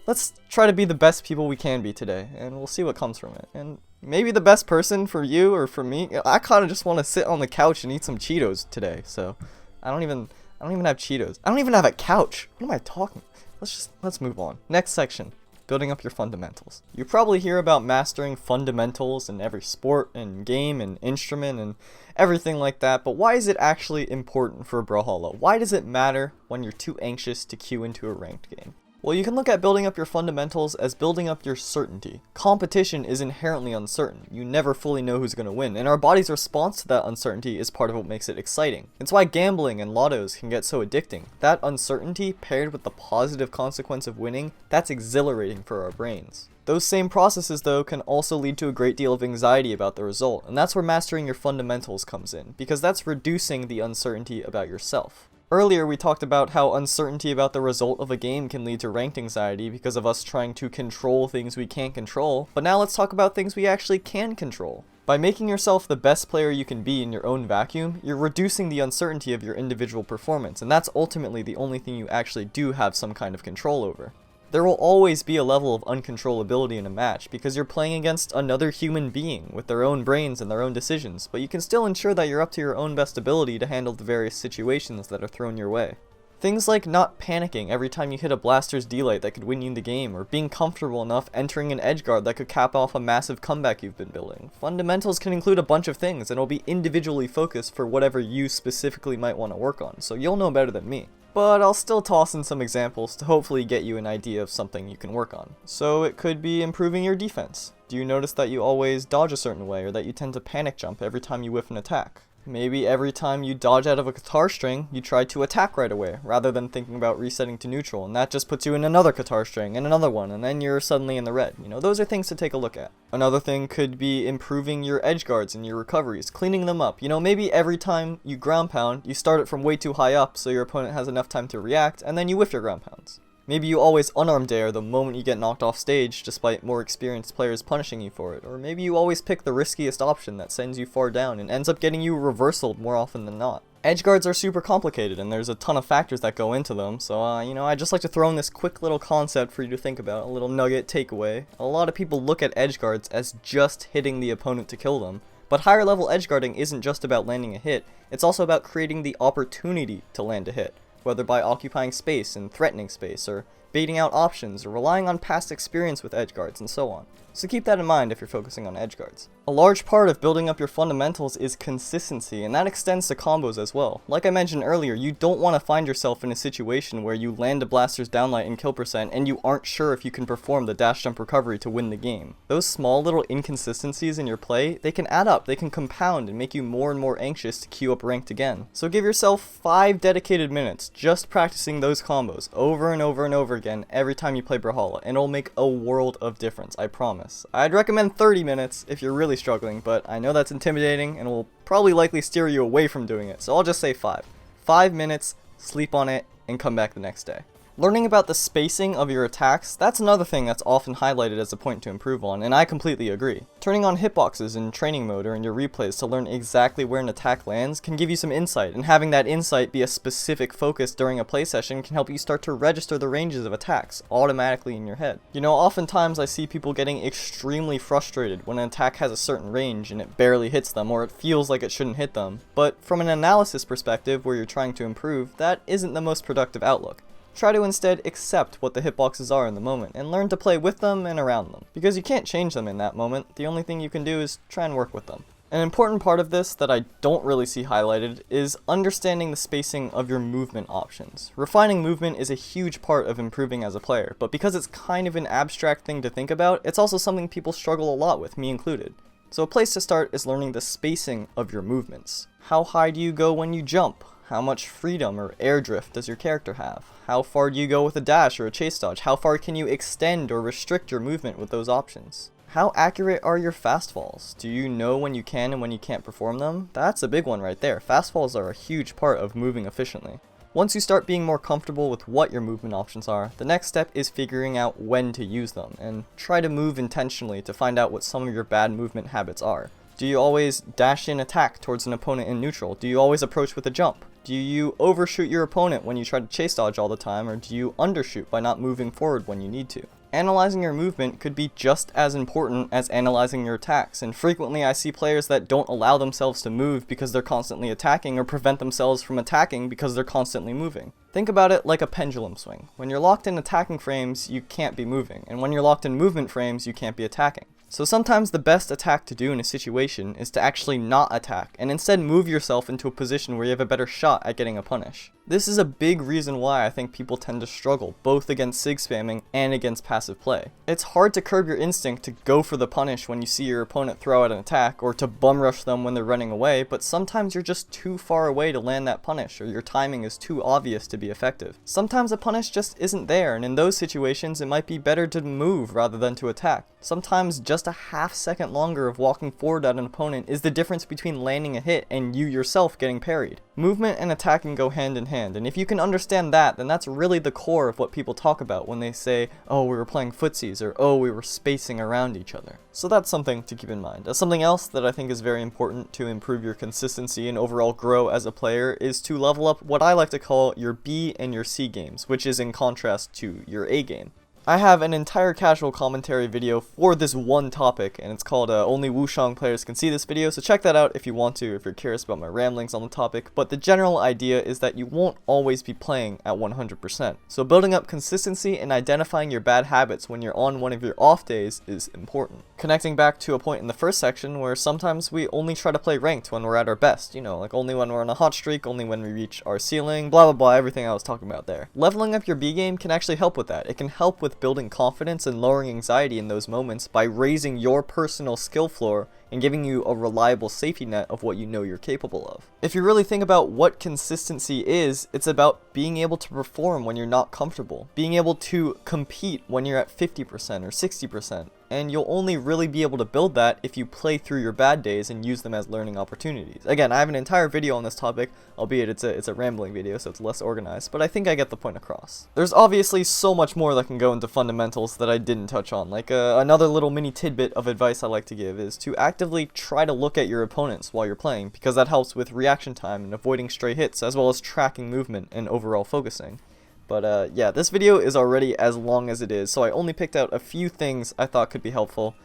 let's try to be the best people we can be today, and we'll see what comes from it. And maybe the best person for you or for me, I kind of just want to sit on the couch and eat some Cheetos today. So I don't even have Cheetos. I don't even have a couch. What am I talking? Let's move on. Next section. Building up your fundamentals. You probably hear about mastering fundamentals in every sport and game and instrument and everything like that, but why is it actually important for Brawlhalla? Why does it matter when you're too anxious to queue into a ranked game? Well, you can look at building up your fundamentals as building up your certainty. Competition is inherently uncertain. You never fully know who's going to win, and our body's response to that uncertainty is part of what makes it exciting. It's why gambling and lottos can get so addicting. That uncertainty, paired with the positive consequence of winning, that's exhilarating for our brains. Those same processes, though, can also lead to a great deal of anxiety about the result, and that's where mastering your fundamentals comes in, because that's reducing the uncertainty about yourself. Earlier, we talked about how uncertainty about the result of a game can lead to ranked anxiety because of us trying to control things we can't control, but now let's talk about things we actually can control. By making yourself the best player you can be in your own vacuum, you're reducing the uncertainty of your individual performance, and that's ultimately the only thing you actually do have some kind of control over. There will always be a level of uncontrollability in a match because you're playing against another human being with their own brains and their own decisions, but you can still ensure that you're up to your own best ability to handle the various situations that are thrown your way. Things like not panicking every time you hit a blaster's D-light that could win you the game, or being comfortable enough entering an edgeguard that could cap off a massive comeback you've been building. Fundamentals can include a bunch of things and will be individually focused for whatever you specifically might want to work on, so you'll know better than me. But I'll still toss in some examples to hopefully get you an idea of something you can work on. So it could be improving your defense. Do you notice that you always dodge a certain way, or that you tend to panic jump every time you whiff an attack? Maybe every time you dodge out of a guitar string, you try to attack right away, rather than thinking about resetting to neutral, and that just puts you in another guitar string, and another one, and then you're suddenly in the red. You know, those are things to take a look at. Another thing could be improving your edge guards and your recoveries, cleaning them up. You know, maybe every time you ground pound, you start it from way too high up so your opponent has enough time to react, and then you whiff your ground pounds. Maybe you always unarmed dare the moment you get knocked off stage despite more experienced players punishing you for it, or maybe you always pick the riskiest option that sends you far down and ends up getting you reversaled more often than not. Edge guards are super complicated and there's a ton of factors that go into them, so I just like to throw in this quick little concept for you to think about, a little nugget takeaway. A lot of people look at edge guards as just hitting the opponent to kill them, but higher level edge guarding isn't just about landing a hit, it's also about creating the opportunity to land a hit, whether by occupying space and threatening space, or baiting out options, or relying on past experience with edge guards, and so on. So keep that in mind if you're focusing on edge guards. A large part of building up your fundamentals is consistency, and that extends to combos as well. Like I mentioned earlier, you don't want to find yourself in a situation where you land a blaster's downlight and kill percent and you aren't sure if you can perform the dash jump recovery to win the game. Those small little inconsistencies in your play, they can add up, they can compound and make you more and more anxious to queue up ranked again. So give yourself 5 dedicated minutes just practicing those combos over and over and over again every time you play Brawlhalla, and it'll make a world of difference, I promise. I'd recommend 30 minutes if you're really struggling, but I know that's intimidating and will probably likely steer you away from doing it, so I'll just say 5. 5 minutes, sleep on it, and come back the next day. Learning about the spacing of your attacks, that's another thing that's often highlighted as a point to improve on, and I completely agree. Turning on hitboxes in training mode or in your replays to learn exactly where an attack lands can give you some insight, and having that insight be a specific focus during a play session can help you start to register the ranges of attacks automatically in your head. You know, oftentimes I see people getting extremely frustrated when an attack has a certain range and it barely hits them, or it feels like it shouldn't hit them, but from an analysis perspective where you're trying to improve, that isn't the most productive outlook. Try to instead accept what the hitboxes are in the moment and learn to play with them and around them, because you can't change them in that moment. The only thing you can do is try and work with them. An important part of this that I don't really see highlighted is understanding the spacing of your movement options. Refining movement is a huge part of improving as a player, but because it's kind of an abstract thing to think about, it's also something people struggle a lot with, me included. So a place to start is learning the spacing of your movements. How high do you go when you jump? How much freedom or air drift does your character have? How far do you go with a dash or a chase dodge? How far can you extend or restrict your movement with those options? How accurate are your fast falls? Do you know when you can and when you can't perform them? That's a big one right there. Fast falls are a huge part of moving efficiently. Once you start being more comfortable with what your movement options are, the next step is figuring out when to use them, and try to move intentionally to find out what some of your bad movement habits are. Do you always dash in attack towards an opponent in neutral? Do you always approach with a jump? Do you overshoot your opponent when you try to chase dodge all the time, or do you undershoot by not moving forward when you need to? Analyzing your movement could be just as important as analyzing your attacks, and frequently I see players that don't allow themselves to move because they're constantly attacking, or prevent themselves from attacking because they're constantly moving. Think about it like a pendulum swing. When you're locked in attacking frames, you can't be moving, and when you're locked in movement frames, you can't be attacking. So sometimes the best attack to do in a situation is to actually not attack, and instead move yourself into a position where you have a better shot at getting a punish. This is a big reason why I think people tend to struggle, both against sig spamming and against passive play. It's hard to curb your instinct to go for the punish when you see your opponent throw out an attack, or to bum rush them when they're running away, but sometimes you're just too far away to land that punish, or your timing is too obvious to be effective. Sometimes a punish just isn't there, and in those situations it might be better to move rather than to attack. Sometimes just a half second longer of walking forward at an opponent is the difference between landing a hit and you yourself getting parried. Movement and attacking go hand in hand, and if you can understand that, then that's really the core of what people talk about when they say, oh, we were playing footsies, or oh, we were spacing around each other. So that's something to keep in mind. Something else that I think is very important to improve your consistency and overall grow as a player is to level up what I like to call your B and your C games, which is in contrast to your A game. I have an entire casual commentary video for this one topic, and it's called Only Wushang Players Can See This Video, so check that out if you want to, if you're curious about my ramblings on the topic. But the general idea is that you won't always be playing at 100%. So building up consistency and identifying your bad habits when you're on one of your off days is important. Connecting back to a point in the first section where sometimes we only try to play ranked when we're at our best, you know, like only when we're on a hot streak, only when we reach our ceiling, blah blah blah, everything I was talking about there. Leveling up your B game can actually help with that. It can help with building confidence and lowering anxiety in those moments by raising your personal skill floor and giving you a reliable safety net of what you know you're capable of. If you really think about what consistency is, it's about being able to perform when you're not comfortable, being able to compete when you're at 50% or 60%, and you'll only really be able to build that if you play through your bad days and use them as learning opportunities. Again, I have an entire video on this topic, albeit it's a rambling video, so it's less organized, but I think I get the point across. There's obviously so much more that can go into fundamentals that I didn't touch on. Like another little mini tidbit of advice I like to give is to actively try to look at your opponents while you're playing, because that helps with reaction time and avoiding stray hits, as well as tracking movement and overall focusing. But yeah, this video is already as long as it is, so I only picked out a few things I thought could be helpful.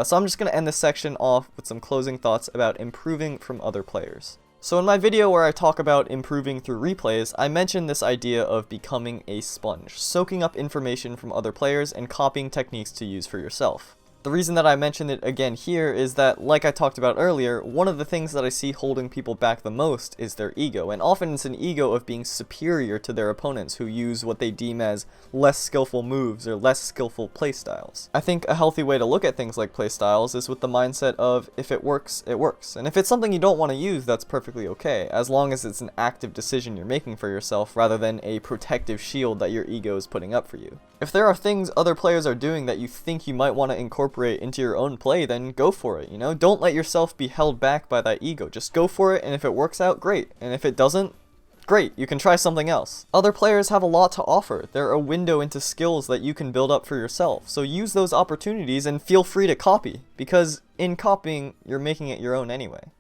So I'm just going to end this section off with some closing thoughts about improving from other players. So in my video where I talk about improving through replays, I mentioned this idea of becoming a sponge, soaking up information from other players and copying techniques to use for yourself. The reason that I mentioned it again here is that, like I talked about earlier, one of the things that I see holding people back the most is their ego, and often it's an ego of being superior to their opponents who use what they deem as less skillful moves or less skillful playstyles. I think a healthy way to look at things like playstyles is with the mindset of if it works, it works. And if it's something you don't want to use, that's perfectly okay, as long as it's an active decision you're making for yourself rather than a protective shield that your ego is putting up for you. If there are things other players are doing that you think you might want to incorporate into your own play, then go for it, you know? Don't let yourself be held back by that ego. Just go for it, and if it works out, great. And if it doesn't, great, you can try something else. Other players have a lot to offer. They're a window into skills that you can build up for yourself. So use those opportunities and feel free to copy, because in copying, you're making it your own anyway.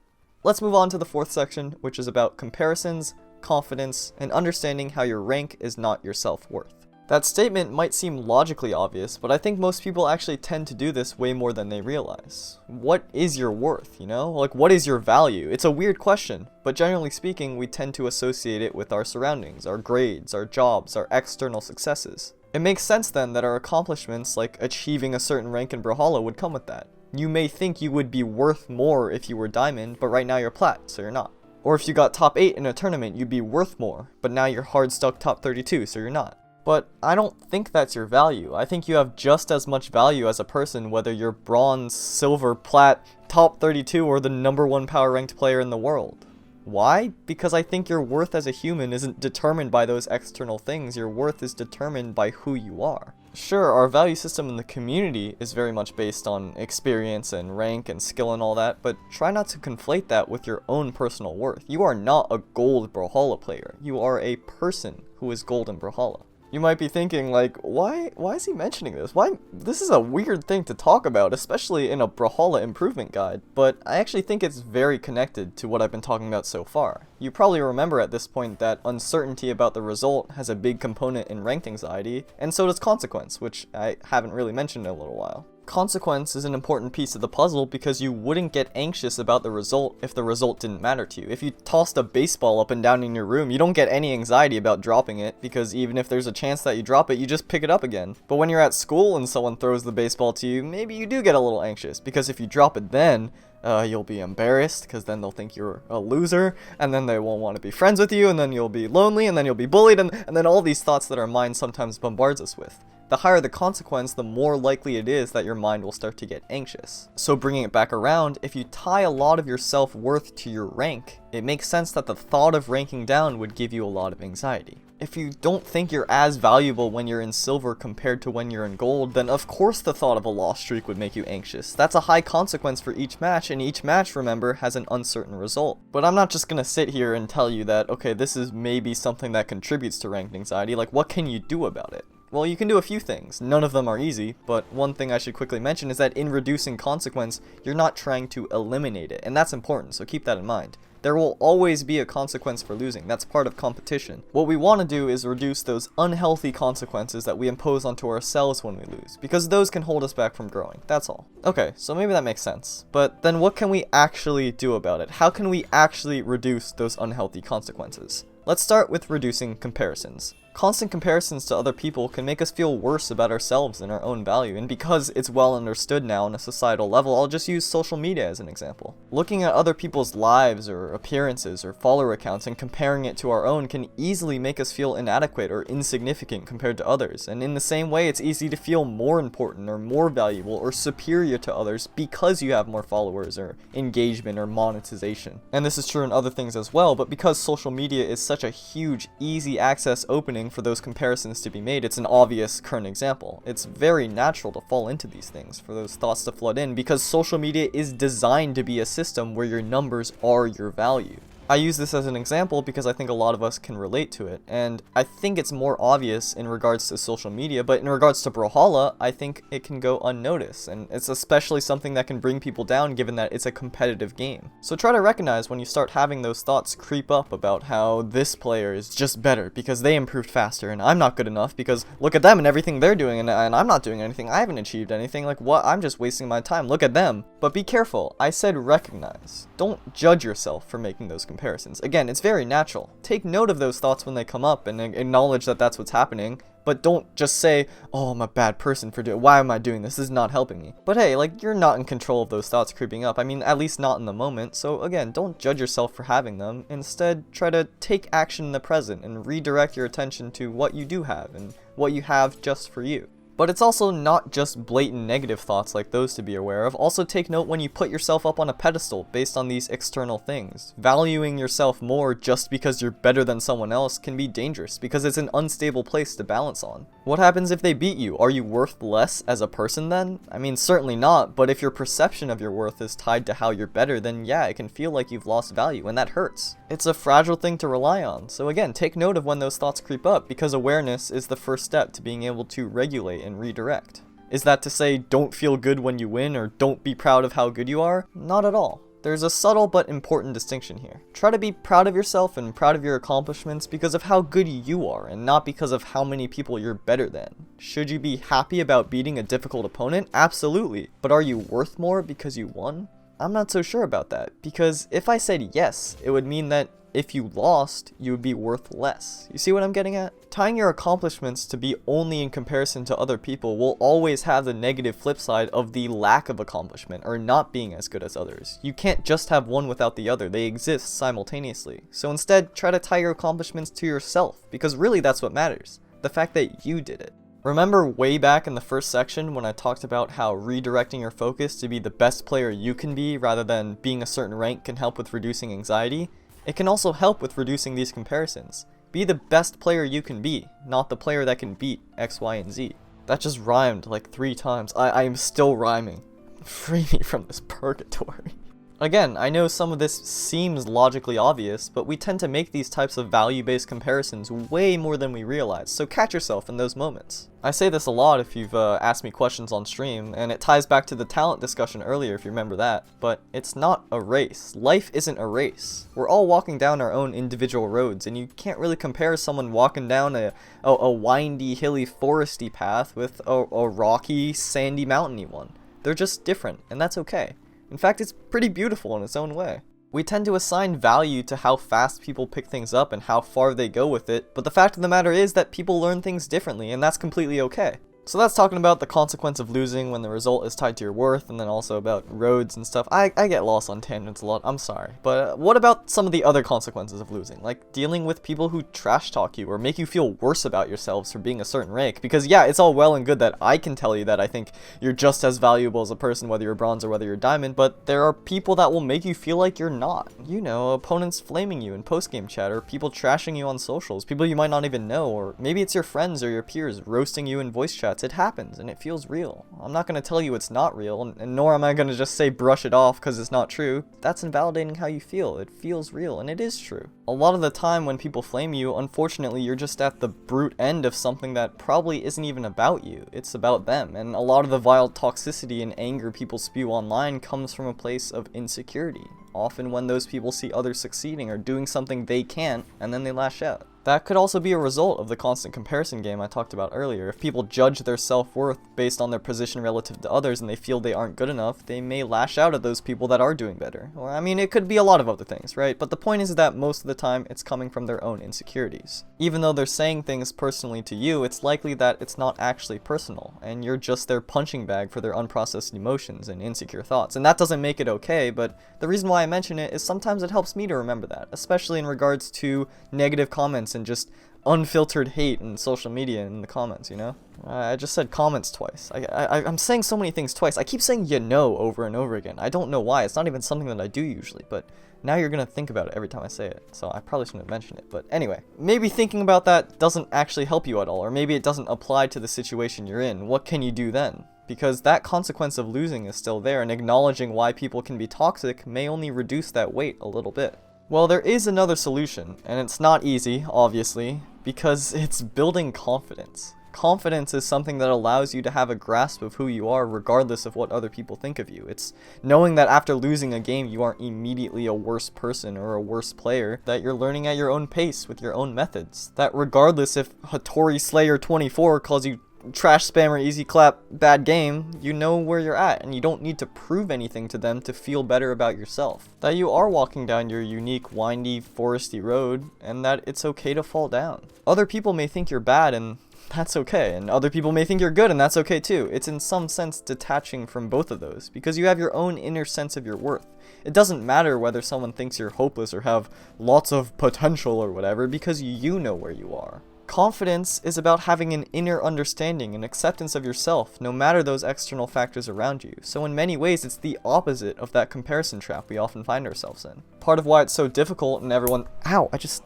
Let's move on to the fourth section, which is about comparisons, confidence, and understanding how your rank is not your self-worth. That statement might seem logically obvious, but I think most people actually tend to do this way more than they realize. What is your worth, you know? Like, what is your value? It's a weird question, but generally speaking, we tend to associate it with our surroundings, our grades, our jobs, our external successes. It makes sense then that our accomplishments, like achieving a certain rank in Brawlhalla, would come with that. You may think you would be worth more if you were Diamond, but right now you're Plat, so you're not. Or if you got top 8 in a tournament, you'd be worth more, but now you're hard stuck top 32, so you're not. But I don't think that's your value. I think you have just as much value as a person, whether you're bronze, silver, plat, top 32, or the #1 power ranked player in the world. Why? Because I think your worth as a human isn't determined by those external things. Your worth is determined by who you are. Sure, our value system in the community is very much based on experience and rank and skill and all that, but try not to conflate that with your own personal worth. You are not a gold Brawlhalla player. You are a person who is gold in Brawlhalla. You might be thinking, like, why is he mentioning this? This is a weird thing to talk about, especially in a Brawlhalla improvement guide, but I actually think it's very connected to what I've been talking about so far. You probably remember at this point that uncertainty about the result has a big component in ranked anxiety, and so does consequence, which I haven't really mentioned in a little while. Consequence is an important piece of the puzzle because you wouldn't get anxious about the result if the result didn't matter to you. If you tossed a baseball up and down in your room, you don't get any anxiety about dropping it, because even if there's a chance that you drop it, you just pick it up again. But when you're at school and someone throws the baseball to you, maybe you do get a little anxious, because if you drop it then, you'll be embarrassed, because then they'll think you're a loser, and then they won't want to be friends with you, and then you'll be lonely, and then you'll be bullied, and then all these thoughts that our mind sometimes bombards us with. The higher the consequence, the more likely it is that your mind will start to get anxious. So bringing it back around, if you tie a lot of your self-worth to your rank, it makes sense that the thought of ranking down would give you a lot of anxiety. If you don't think you're as valuable when you're in silver compared to when you're in gold, then of course the thought of a loss streak would make you anxious. That's a high consequence for each match, and each match, remember, has an uncertain result. But I'm not just gonna sit here and tell you that, okay, this is maybe something that contributes to ranked anxiety. Like, what can you do about it? Well, you can do a few things. None of them are easy, but one thing I should quickly mention is that in reducing consequence, you're not trying to eliminate it, and that's important, so keep that in mind. There will always be a consequence for losing. That's part of competition. What we want to do is reduce those unhealthy consequences that we impose onto ourselves when we lose, because those can hold us back from growing. That's all. Okay, so maybe that makes sense. But then what can we actually do about it? How can we actually reduce those unhealthy consequences? Let's start with reducing comparisons. Constant comparisons to other people can make us feel worse about ourselves and our own value, and because it's well understood now on a societal level, I'll just use social media as an example. Looking at other people's lives or appearances or follower accounts and comparing it to our own can easily make us feel inadequate or insignificant compared to others, and in the same way it's easy to feel more important or more valuable or superior to others because you have more followers or engagement or monetization. And this is true in other things as well, but because social media is such a huge, easy access opening for those comparisons to be made, it's an obvious current example. It's very natural to fall into these things, for those thoughts to flood in, because social media is designed to be a system where your numbers are your value. I use this as an example because I think a lot of us can relate to it, and I think it's more obvious in regards to social media, but in regards to Brawlhalla, I think it can go unnoticed, and it's especially something that can bring people down given that it's a competitive game. So try to recognize when you start having those thoughts creep up about how this player is just better because they improved faster, and I'm not good enough because look at them and everything they're doing, and I'm not doing anything, I haven't achieved anything, like what, I'm just wasting my time, look at them. But be careful, I said recognize. Don't judge yourself for making those comparisons. comparisons. Again, it's very natural. Take note of those thoughts when they come up and acknowledge that that's what's happening. But don't just say, oh, I'm a bad person for why am I doing this? This is not helping me. But hey, like, you're not in control of those thoughts creeping up. I mean, at least not in the moment. So again, don't judge yourself for having them. Instead, try to take action in the present and redirect your attention to what you do have and what you have just for you. But it's also not just blatant negative thoughts like those to be aware of. Also take note when you put yourself up on a pedestal based on these external things. Valuing yourself more just because you're better than someone else can be dangerous because it's an unstable place to balance on. What happens if they beat you? Are you worth less as a person then? I mean, certainly not, but if your perception of your worth is tied to how you're better, then yeah, it can feel like you've lost value, and that hurts. It's a fragile thing to rely on. So again, take note of when those thoughts creep up, because awareness is the first step to being able to regulate and redirect. Is that to say don't feel good when you win or don't be proud of how good you are? Not at all. There's a subtle but important distinction here. Try to be proud of yourself and proud of your accomplishments because of how good you are and not because of how many people you're better than. Should you be happy about beating a difficult opponent? Absolutely. But are you worth more because you won? I'm not so sure about that, because if I said yes, it would mean that if you lost, you would be worth less. You see what I'm getting at? Tying your accomplishments to be only in comparison to other people will always have the negative flip side of the lack of accomplishment or not being as good as others. You can't just have one without the other. They exist simultaneously. So instead, try to tie your accomplishments to yourself, because really that's what matters. The fact that you did it. Remember way back in the first section when I talked about how redirecting your focus to be the best player you can be rather than being a certain rank can help with reducing anxiety? It can also help with reducing these comparisons. Be the best player you can be, not the player that can beat X, Y, and Z. That just rhymed like 3 times. I am still rhyming. Free me from this purgatory. Again, I know some of this seems logically obvious, but we tend to make these types of value-based comparisons way more than we realize, so catch yourself in those moments. I say this a lot if you've asked me questions on stream, and it ties back to the talent discussion earlier if you remember that, but it's not a race. Life isn't a race. We're all walking down our own individual roads, and you can't really compare someone walking down a windy, hilly, foresty path with a rocky, sandy, mountainy one. They're just different, and that's okay. In fact, it's pretty beautiful in its own way. We tend to assign value to how fast people pick things up and how far they go with it, but the fact of the matter is that people learn things differently, and that's completely okay. So that's talking about the consequence of losing when the result is tied to your worth, and then also about roads and stuff. I get lost on tangents a lot, I'm sorry. But what about some of the other consequences of losing? Like dealing with people who trash talk you or make you feel worse about yourselves for being a certain rank. Because yeah, it's all well and good that I can tell you that I think you're just as valuable as a person whether you're bronze or whether you're diamond, but there are people that will make you feel like you're not. You know, opponents flaming you in post-game chat, or people trashing you on socials, people you might not even know, or maybe it's your friends or your peers roasting you in voice chat. It happens and it feels real. I'm not going to tell you it's not real, and nor am I going to just say brush it off because it's not true. That's invalidating how you feel. It feels real, and it is true. A lot of the time when people flame you, unfortunately, you're just at the brute end of something that probably isn't even about you. It's about them, and a lot of the vile toxicity and anger people spew online comes from a place of insecurity. Often when those people see others succeeding or doing something they can't, and then they lash out. That could also be a result of the constant comparison game I talked about earlier. If people judge their self-worth based on their position relative to others and they feel they aren't good enough, they may lash out at those people that are doing better. Or, I mean, it could be a lot of other things, right? But the point is that most of the time, it's coming from their own insecurities. Even though they're saying things personally to you, it's likely that it's not actually personal, and you're just their punching bag for their unprocessed emotions and insecure thoughts. And that doesn't make it okay, but the reason why I mention it is sometimes it helps me to remember that, especially in regards to negative comments and just unfiltered hate in social media in the comments, you know? I just said comments twice. I'm saying so many things twice. I keep saying over and over again. I don't know why. It's not even something that I do usually, but now you're gonna think about it every time I say it, so I probably shouldn't have mentioned it. But anyway, maybe thinking about that doesn't actually help you at all, or maybe it doesn't apply to the situation you're in. What can you do then? Because that consequence of losing is still there, and acknowledging why people can be toxic may only reduce that weight a little bit. Well, there is another solution, and it's not easy, obviously, because it's building confidence. Confidence is something that allows you to have a grasp of who you are regardless of what other people think of you. It's knowing that after losing a game you aren't immediately a worse person or a worse player, that you're learning at your own pace with your own methods, that regardless if Hattori Slayer 24 calls you trash spammer, easy clap, bad game, you know where you're at, and you don't need to prove anything to them to feel better about yourself. That you are walking down your unique, windy, foresty road, and that it's okay to fall down. Other people may think you're bad, and that's okay, and other people may think you're good, and that's okay too. It's in some sense detaching from both of those, because you have your own inner sense of your worth. It doesn't matter whether someone thinks you're hopeless or have lots of potential or whatever, because you know where you are. Confidence is about having an inner understanding and acceptance of yourself, no matter those external factors around you. So in many ways, it's the opposite of that comparison trap we often find ourselves in. Part of why it's so difficult and everyone... Ow, I just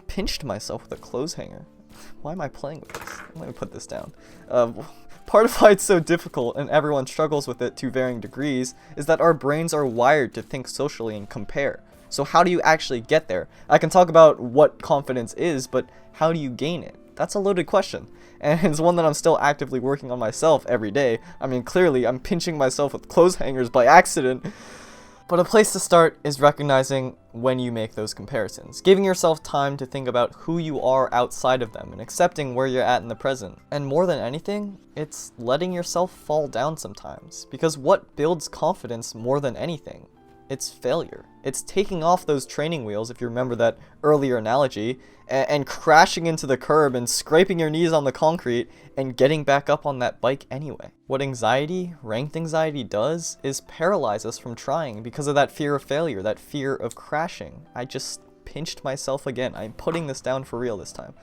pinched myself with a clothes hanger. Why am I playing with this? Let me put this down. Part of why it's so difficult and everyone struggles with it to varying degrees is that our brains are wired to think socially and compare. So how do you actually get there? I can talk about what confidence is, but how do you gain it? That's a loaded question, and it's one that I'm still actively working on myself every day. I mean, clearly, I'm pinching myself with clothes hangers by accident. But a place to start is recognizing when you make those comparisons, giving yourself time to think about who you are outside of them and accepting where you're at in the present. And more than anything, it's letting yourself fall down sometimes, because what builds confidence more than anything? It's failure. It's taking off those training wheels, if you remember that earlier analogy, and crashing into the curb and scraping your knees on the concrete and getting back up on that bike anyway. What ranked anxiety does is paralyze us from trying because of that fear of failure, that fear of crashing. I just pinched myself again. I'm putting this down for real this time.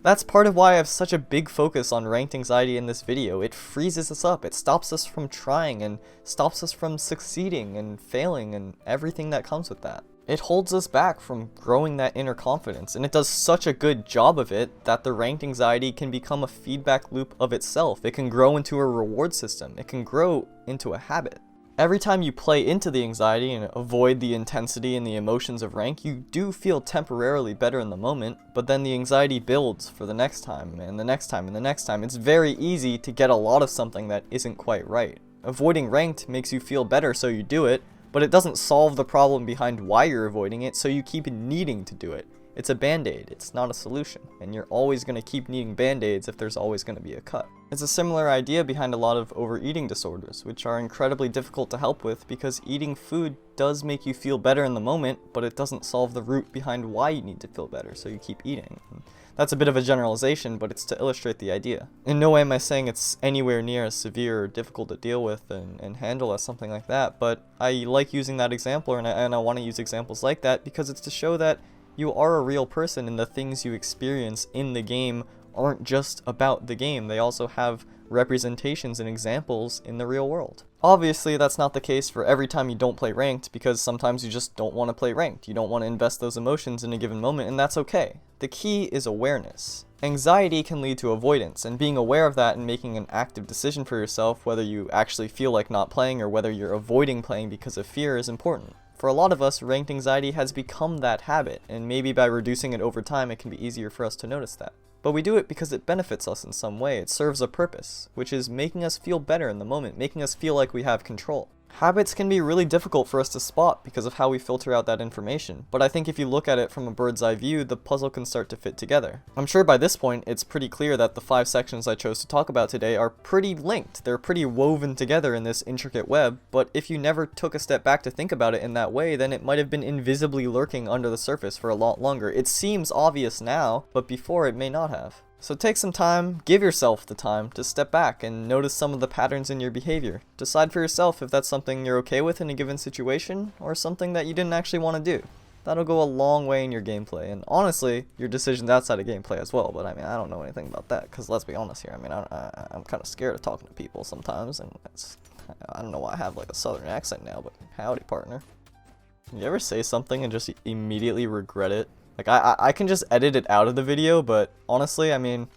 That's part of why I have such a big focus on ranked anxiety in this video. It freezes us up, it stops us from trying and stops us from succeeding and failing and everything that comes with that. It holds us back from growing that inner confidence, and it does such a good job of it that the ranked anxiety can become a feedback loop of itself. It can grow into a reward system. It can grow into a habit. Every time you play into the anxiety and avoid the intensity and the emotions of rank, you do feel temporarily better in the moment, but then the anxiety builds for the next time, and the next time, and the next time. It's very easy to get a lot of something that isn't quite right. Avoiding ranked makes you feel better, so you do it, but it doesn't solve the problem behind why you're avoiding it, so you keep needing to do it. It's a band-aid, it's not a solution, and you're always going to keep needing band-aids if there's always going to be a cut. It's a similar idea behind a lot of overeating disorders, which are incredibly difficult to help with because eating food does make you feel better in the moment, but it doesn't solve the root behind why you need to feel better, so you keep eating. That's a bit of a generalization, but it's to illustrate the idea. In no way am I saying it's anywhere near as severe or difficult to deal with and handle as something like that, but I like using that example, and I want to use examples like that because it's to show that you are a real person and the things you experience in the game aren't just about the game. They also have representations and examples in the real world. Obviously, that's not the case for every time you don't play ranked, because sometimes you just don't want to play ranked. You don't want to invest those emotions in a given moment, and that's okay. The key is awareness. Anxiety can lead to avoidance, and being aware of that and making an active decision for yourself, whether you actually feel like not playing or whether you're avoiding playing because of fear, is important. For a lot of us, ranked anxiety has become that habit, and maybe by reducing it over time, it can be easier for us to notice that. But we do it because it benefits us in some way. It serves a purpose, which is making us feel better in the moment, making us feel like we have control. Habits can be really difficult for us to spot because of how we filter out that information, but I think if you look at it from a bird's eye view, the puzzle can start to fit together. I'm sure by this point, it's pretty clear that the 5 sections I chose to talk about today are pretty linked. They're pretty woven together in this intricate web, but if you never took a step back to think about it in that way, then it might have been invisibly lurking under the surface for a lot longer. It seems obvious now, but before it may not have. So take some time, give yourself the time to step back and notice some of the patterns in your behavior. Decide for yourself if that's something you're okay with in a given situation, or something that you didn't actually want to do. That'll go a long way in your gameplay, and honestly, your decisions outside of gameplay as well, but I mean, I don't know anything about that, because let's be honest here, I mean, I'm kind of scared of talking to people sometimes, and I don't know why I have like a southern accent now, but howdy partner. You ever say something and just immediately regret it? Like, I can just edit it out of the video, but honestly, I mean,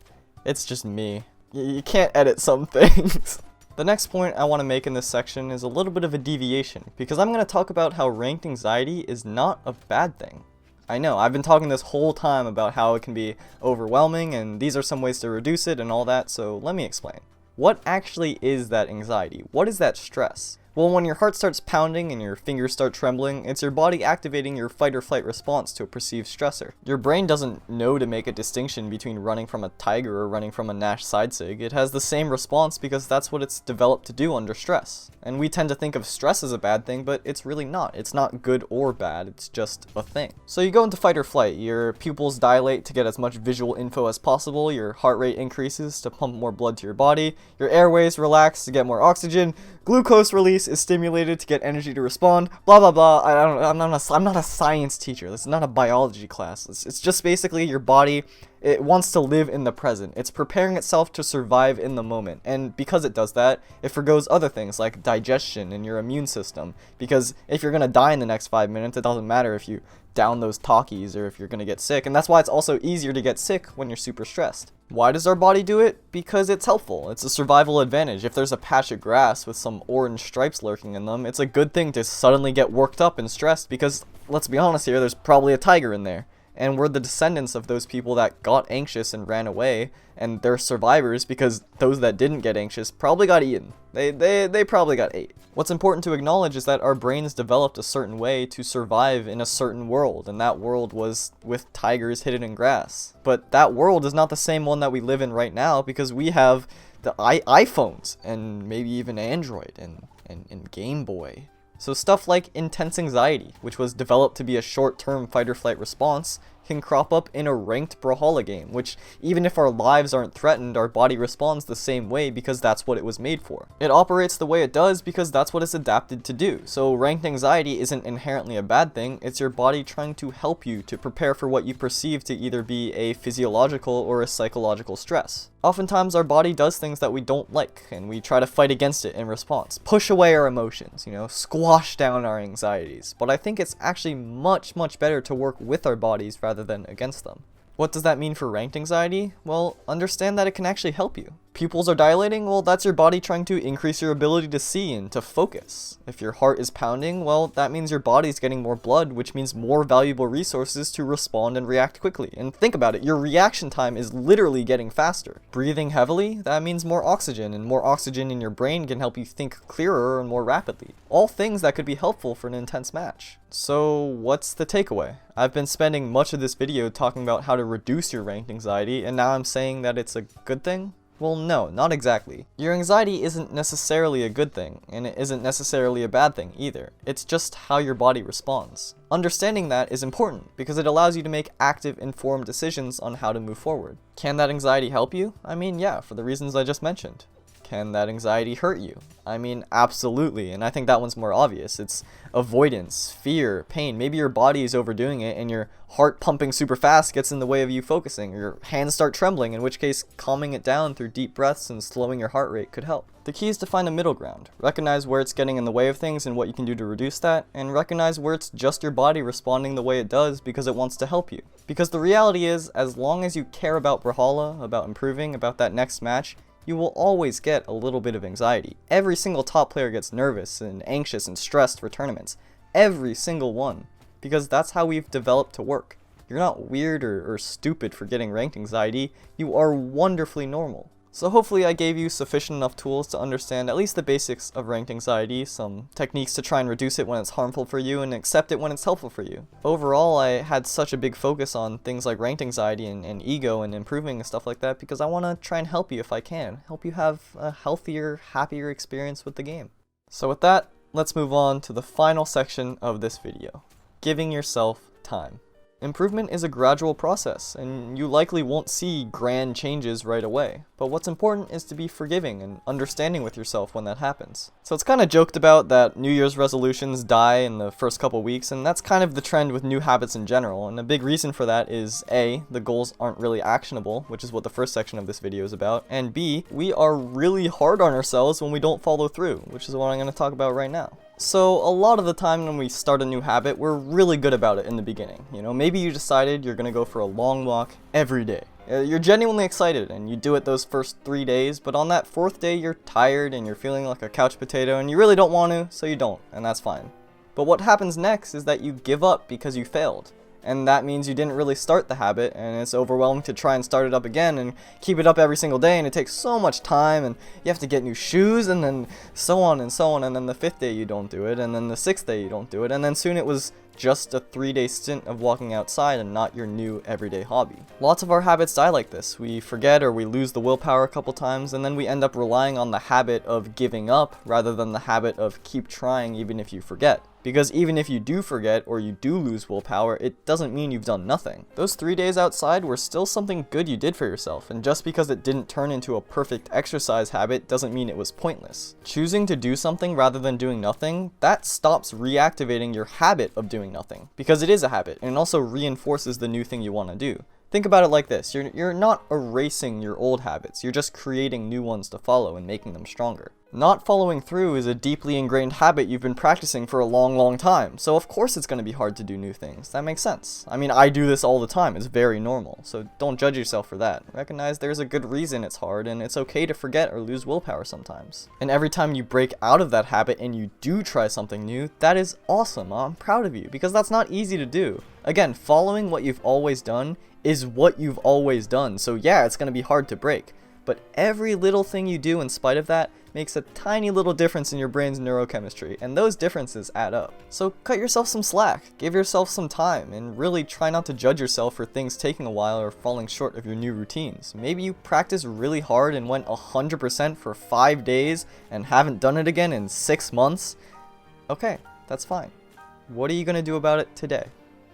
it's just me. You can't edit some things. The next point I want to make in this section is a little bit of a deviation, because I'm going to talk about how ranked anxiety is not a bad thing. I know, I've been talking this whole time about how it can be overwhelming, and these are some ways to reduce it and all that, so let me explain. What actually is that anxiety? What is that stress? Well, when your heart starts pounding and your fingers start trembling, it's your body activating your fight or flight response to a perceived stressor. Your brain doesn't know to make a distinction between running from a tiger or running from a Nash side sig. It has the same response because that's what it's developed to do under stress. And we tend to think of stress as a bad thing, but it's really not. It's not good or bad, it's just a thing. So you go into fight or flight, your pupils dilate to get as much visual info as possible, your heart rate increases to pump more blood to your body, your airways relax to get more oxygen, glucose release is stimulated to get energy to respond, blah blah blah. I'm not a science teacher. This is not a biology class. It's just basically your body, it wants to live in the present. It's preparing itself to survive in the moment. And because it does that, it forgoes other things like digestion and your immune system. Because if you're going to die in the next 5 minutes, it doesn't matter if you down those talkies or if you're going to get sick. And that's why it's also easier to get sick when you're super stressed. Why does our body do it? Because it's helpful. It's a survival advantage. If there's a patch of grass with some orange stripes lurking in them, it's a good thing to suddenly get worked up and stressed because, let's be honest here, there's probably a tiger in there. And we're the descendants of those people that got anxious and ran away, and they're survivors because those that didn't get anxious probably got eaten. They probably got ate. What's important to acknowledge is that our brains developed a certain way to survive in a certain world, and that world was with tigers hidden in grass. But that world is not the same one that we live in right now because we have the iPhones, and maybe even Android, and Game Boy. So stuff like intense anxiety, which was developed to be a short-term fight-or-flight response, can crop up in a ranked Brawlhalla game, which even if our lives aren't threatened, our body responds the same way because that's what it was made for. It operates the way it does because that's what it's adapted to do. So ranked anxiety isn't inherently a bad thing, it's your body trying to help you to prepare for what you perceive to either be a physiological or a psychological stress. Oftentimes our body does things that we don't like, and we try to fight against it in response. Push away our emotions, squash down our anxieties. But I think it's actually much better to work with our bodies rather than against them. What does that mean for ranked anxiety? Well, understand that it can actually help you. Pupils are dilating? Well, that's your body trying to increase your ability to see and to focus. If your heart is pounding, well, that means your body's getting more blood, which means more valuable resources to respond and react quickly. And think about it, your reaction time is literally getting faster. Breathing heavily? That means more oxygen, and more oxygen in your brain can help you think clearer and more rapidly. All things that could be helpful for an intense match. So, what's the takeaway? I've been spending much of this video talking about how to reduce your ranked anxiety, and now I'm saying that it's a good thing? Well, no, not exactly. Your anxiety isn't necessarily a good thing, and it isn't necessarily a bad thing either. It's just how your body responds. Understanding that is important because it allows you to make active, informed decisions on how to move forward. Can that anxiety help you? I mean, yeah, for the reasons I just mentioned. Can that anxiety hurt you? I mean, absolutely, and I think that one's more obvious. It's avoidance, fear, pain. Maybe your body is overdoing it and your heart pumping super fast gets in the way of you focusing, or your hands start trembling, in which case calming it down through deep breaths and slowing your heart rate could help. The key is to find a middle ground. Recognize where it's getting in the way of things and what you can do to reduce that, and recognize where it's just your body responding the way it does because it wants to help you. Because the reality is, as long as you care about Brawlhalla, about improving, about that next match, you will always get a little bit of anxiety. Every single top player gets nervous and anxious and stressed for tournaments. Every single one. Because that's how we've developed to work. You're not weird or stupid for getting ranked anxiety. You are wonderfully normal. So hopefully I gave you sufficient enough tools to understand at least the basics of ranked anxiety, some techniques to try and reduce it when it's harmful for you, and accept it when it's helpful for you. Overall, I had such a big focus on things like ranked anxiety and ego and improving and stuff like that because I want to try and help you if I can. Help you have a healthier, happier experience with the game. So with that, let's move on to the final section of this video. Giving yourself time. Improvement is a gradual process, and you likely won't see grand changes right away. But what's important is to be forgiving and understanding with yourself when that happens. So it's kind of joked about that New Year's resolutions die in the first couple weeks, and that's kind of the trend with new habits in general. And a big reason for that is A, the goals aren't really actionable, which is what the first section of this video is about, and B, we are really hard on ourselves when we don't follow through, which is what I'm going to talk about right now. So a lot of the time when we start a new habit, we're really good about it in the beginning. Maybe you decided you're going to go for a long walk every day. You're genuinely excited and you do it those first 3 days, but on that 4th day you're tired and you're feeling like a couch potato and you really don't want to, so you don't, and that's fine. But what happens next is that you give up because you failed. And that means you didn't really start the habit, and it's overwhelming to try and start it up again and keep it up every single day, and it takes so much time, and you have to get new shoes, and then so on, and then the 5th day you don't do it, and then the 6th day you don't do it, and then soon it was just a 3-day stint of walking outside and not your new everyday hobby. Lots of our habits die like this. We forget or we lose the willpower a couple times, and then we end up relying on the habit of giving up rather than the habit of keep trying even if you forget. Because even if you do forget or you do lose willpower, it doesn't mean you've done nothing. Those 3 days outside were still something good you did for yourself, and just because it didn't turn into a perfect exercise habit doesn't mean it was pointless. Choosing to do something rather than doing nothing, that stops reactivating your habit of doing nothing, because it is a habit, and it also reinforces the new thing you want to do. Think about it like this, you're not erasing your old habits, you're just creating new ones to follow and making them stronger. Not following through is a deeply ingrained habit you've been practicing for a long time, so of course it's going to be hard to do new things. That makes sense. I mean, I do this all the time, it's very normal, so don't judge yourself for that. Recognize there's a good reason it's hard, and it's okay to forget or lose willpower sometimes. And every time you break out of that habit and you do try something new, that is awesome. I'm proud of you, because that's not easy to do. Again, following what you've always done is what you've always done, so yeah, it's going to be hard to break. But every little thing you do in spite of that makes a tiny little difference in your brain's neurochemistry, and those differences add up. So cut yourself some slack, give yourself some time, and really try not to judge yourself for things taking a while or falling short of your new routines. Maybe you practiced really hard and went 100% for 5 days and haven't done it again in 6 months. Okay, that's fine. What are you going to do about it today?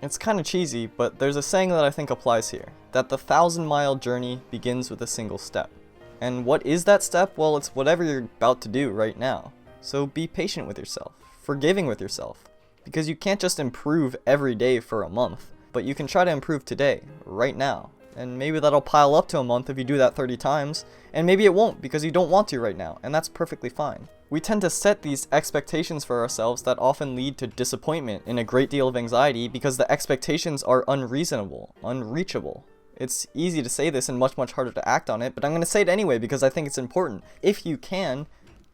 It's kind of cheesy, but there's a saying that I think applies here, that the 1,000-mile journey begins with a single step. And what is that step? Well, it's whatever you're about to do right now. So be patient with yourself, forgiving with yourself, because you can't just improve every day for a month, but you can try to improve today, right now. And maybe that'll pile up to a month if you do that 30 times, and maybe it won't because you don't want to right now, and that's perfectly fine. We tend to set these expectations for ourselves that often lead to disappointment and a great deal of anxiety because the expectations are unreasonable, unreachable. It's easy to say this and much harder to act on it, but I'm going to say it anyway because I think it's important. If you can,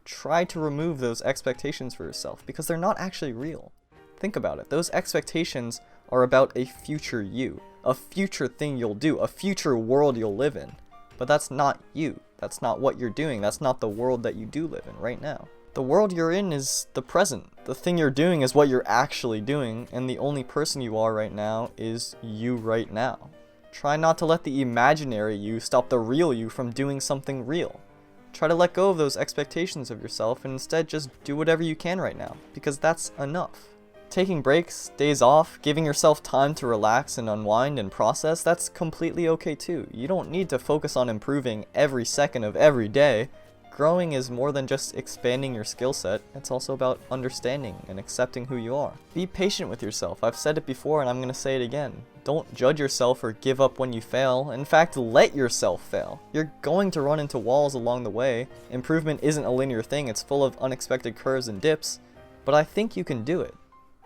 try to remove those expectations for yourself because they're not actually real. Think about it. Those expectations are about a future you, a future thing you'll do, a future world you'll live in. But that's not you. That's not what you're doing. That's not the world that you do live in right now. The world you're in is the present. The thing you're doing is what you're actually doing, and the only person you are right now is you right now. Try not to let the imaginary you stop the real you from doing something real. Try to let go of those expectations of yourself and instead just do whatever you can right now, because that's enough. Taking breaks, days off, giving yourself time to relax and unwind and process, that's completely okay too. You don't need to focus on improving every second of every day. Growing is more than just expanding your skill set, it's also about understanding and accepting who you are. Be patient with yourself. I've said it before and I'm going to say it again. Don't judge yourself or give up when you fail. In fact, let yourself fail. You're going to run into walls along the way. Improvement isn't a linear thing, it's full of unexpected curves and dips, but I think you can do it.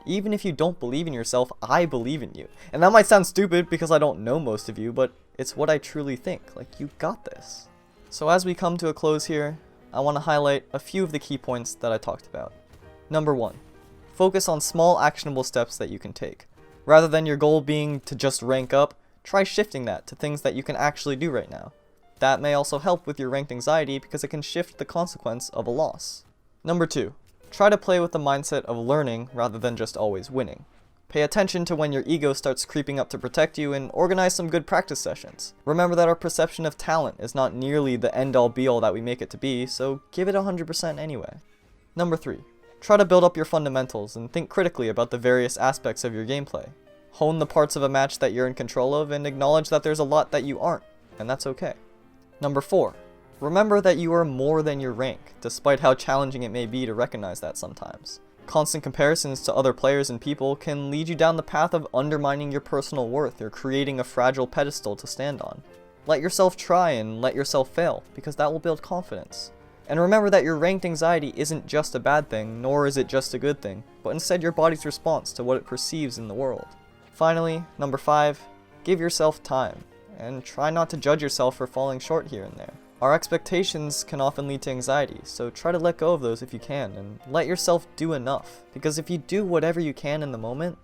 Even if you don't believe in yourself, I believe in you. And that might sound stupid because I don't know most of you, but it's what I truly think. Like, you got this. So as we come to a close here, I want to highlight a few of the key points that I talked about. Number 1, focus on small actionable steps that you can take. Rather than your goal being to just rank up, try shifting that to things that you can actually do right now. That may also help with your ranked anxiety because it can shift the consequence of a loss. Number 2, try to play with the mindset of learning rather than just always winning. Pay attention to when your ego starts creeping up to protect you and organize some good practice sessions. Remember that our perception of talent is not nearly the end-all be-all that we make it to be, so give it 100% anyway. Number 3, try to build up your fundamentals and think critically about the various aspects of your gameplay. Hone the parts of a match that you're in control of and acknowledge that there's a lot that you aren't, and that's okay. Number 4, remember that you are more than your rank, despite how challenging it may be to recognize that sometimes. Constant comparisons to other players and people can lead you down the path of undermining your personal worth or creating a fragile pedestal to stand on. Let yourself try and let yourself fail, because that will build confidence. And remember that your ranked anxiety isn't just a bad thing, nor is it just a good thing, but instead your body's response to what it perceives in the world. Finally, number 5, give yourself time, and try not to judge yourself for falling short here and there. Our expectations can often lead to anxiety, so try to let go of those if you can, and let yourself do enough, because if you do whatever you can in the moment,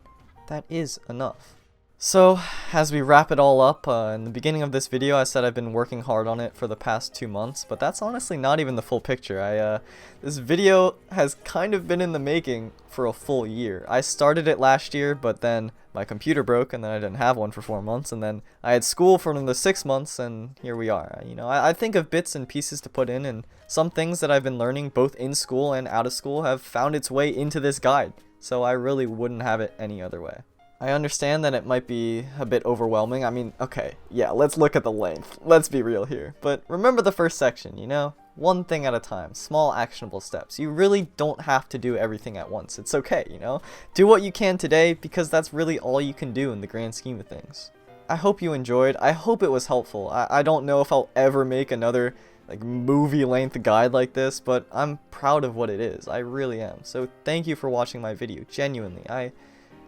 that is enough. So, as we wrap it all up, in the beginning of this video I said I've been working hard on it for the past 2 months, but that's honestly not even the full picture. This video has kind of been in the making for a full year. I started it last year, but then my computer broke, and then I didn't have one for 4 months, and then I had school for another 6 months, and here we are. You know, I think of bits and pieces to put in, and some things that I've been learning both in school and out of school have found its way into this guide, so I really wouldn't have it any other way. I understand that it might be a bit overwhelming. I mean, okay, yeah, let's look at the length. Let's be real here. But remember the first section, you know? One thing at a time, small actionable steps. You really don't have to do everything at once. It's okay, you know? Do what you can today because that's really all you can do in the grand scheme of things. I hope you enjoyed. I hope it was helpful. I don't know if I'll ever make another like movie length guide like this, but I'm proud of what it is. I really am. So thank you for watching my video. Genuinely.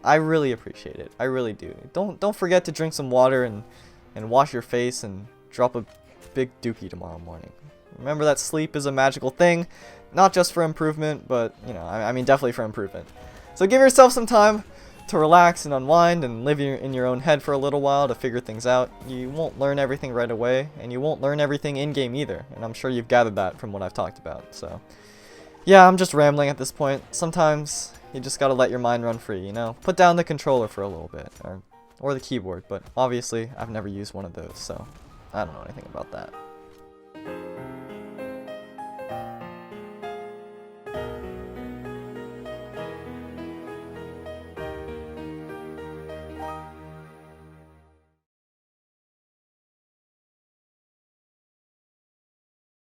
I really appreciate it. I really do. Don't forget to drink some water and wash your face and drop a big dookie tomorrow morning. Remember that sleep is a magical thing, not just for improvement, but, you know, I mean definitely for improvement. So give yourself some time to relax and unwind and live in your own head for a little while to figure things out. You won't learn everything right away, and you won't learn everything in-game either, and I'm sure you've gathered that from what I've talked about. So, yeah, I'm just rambling at this point. Sometimes you just gotta let your mind run free, you know? Put down the controller for a little bit, or the keyboard, but obviously I've never used one of those, so I don't know anything about that.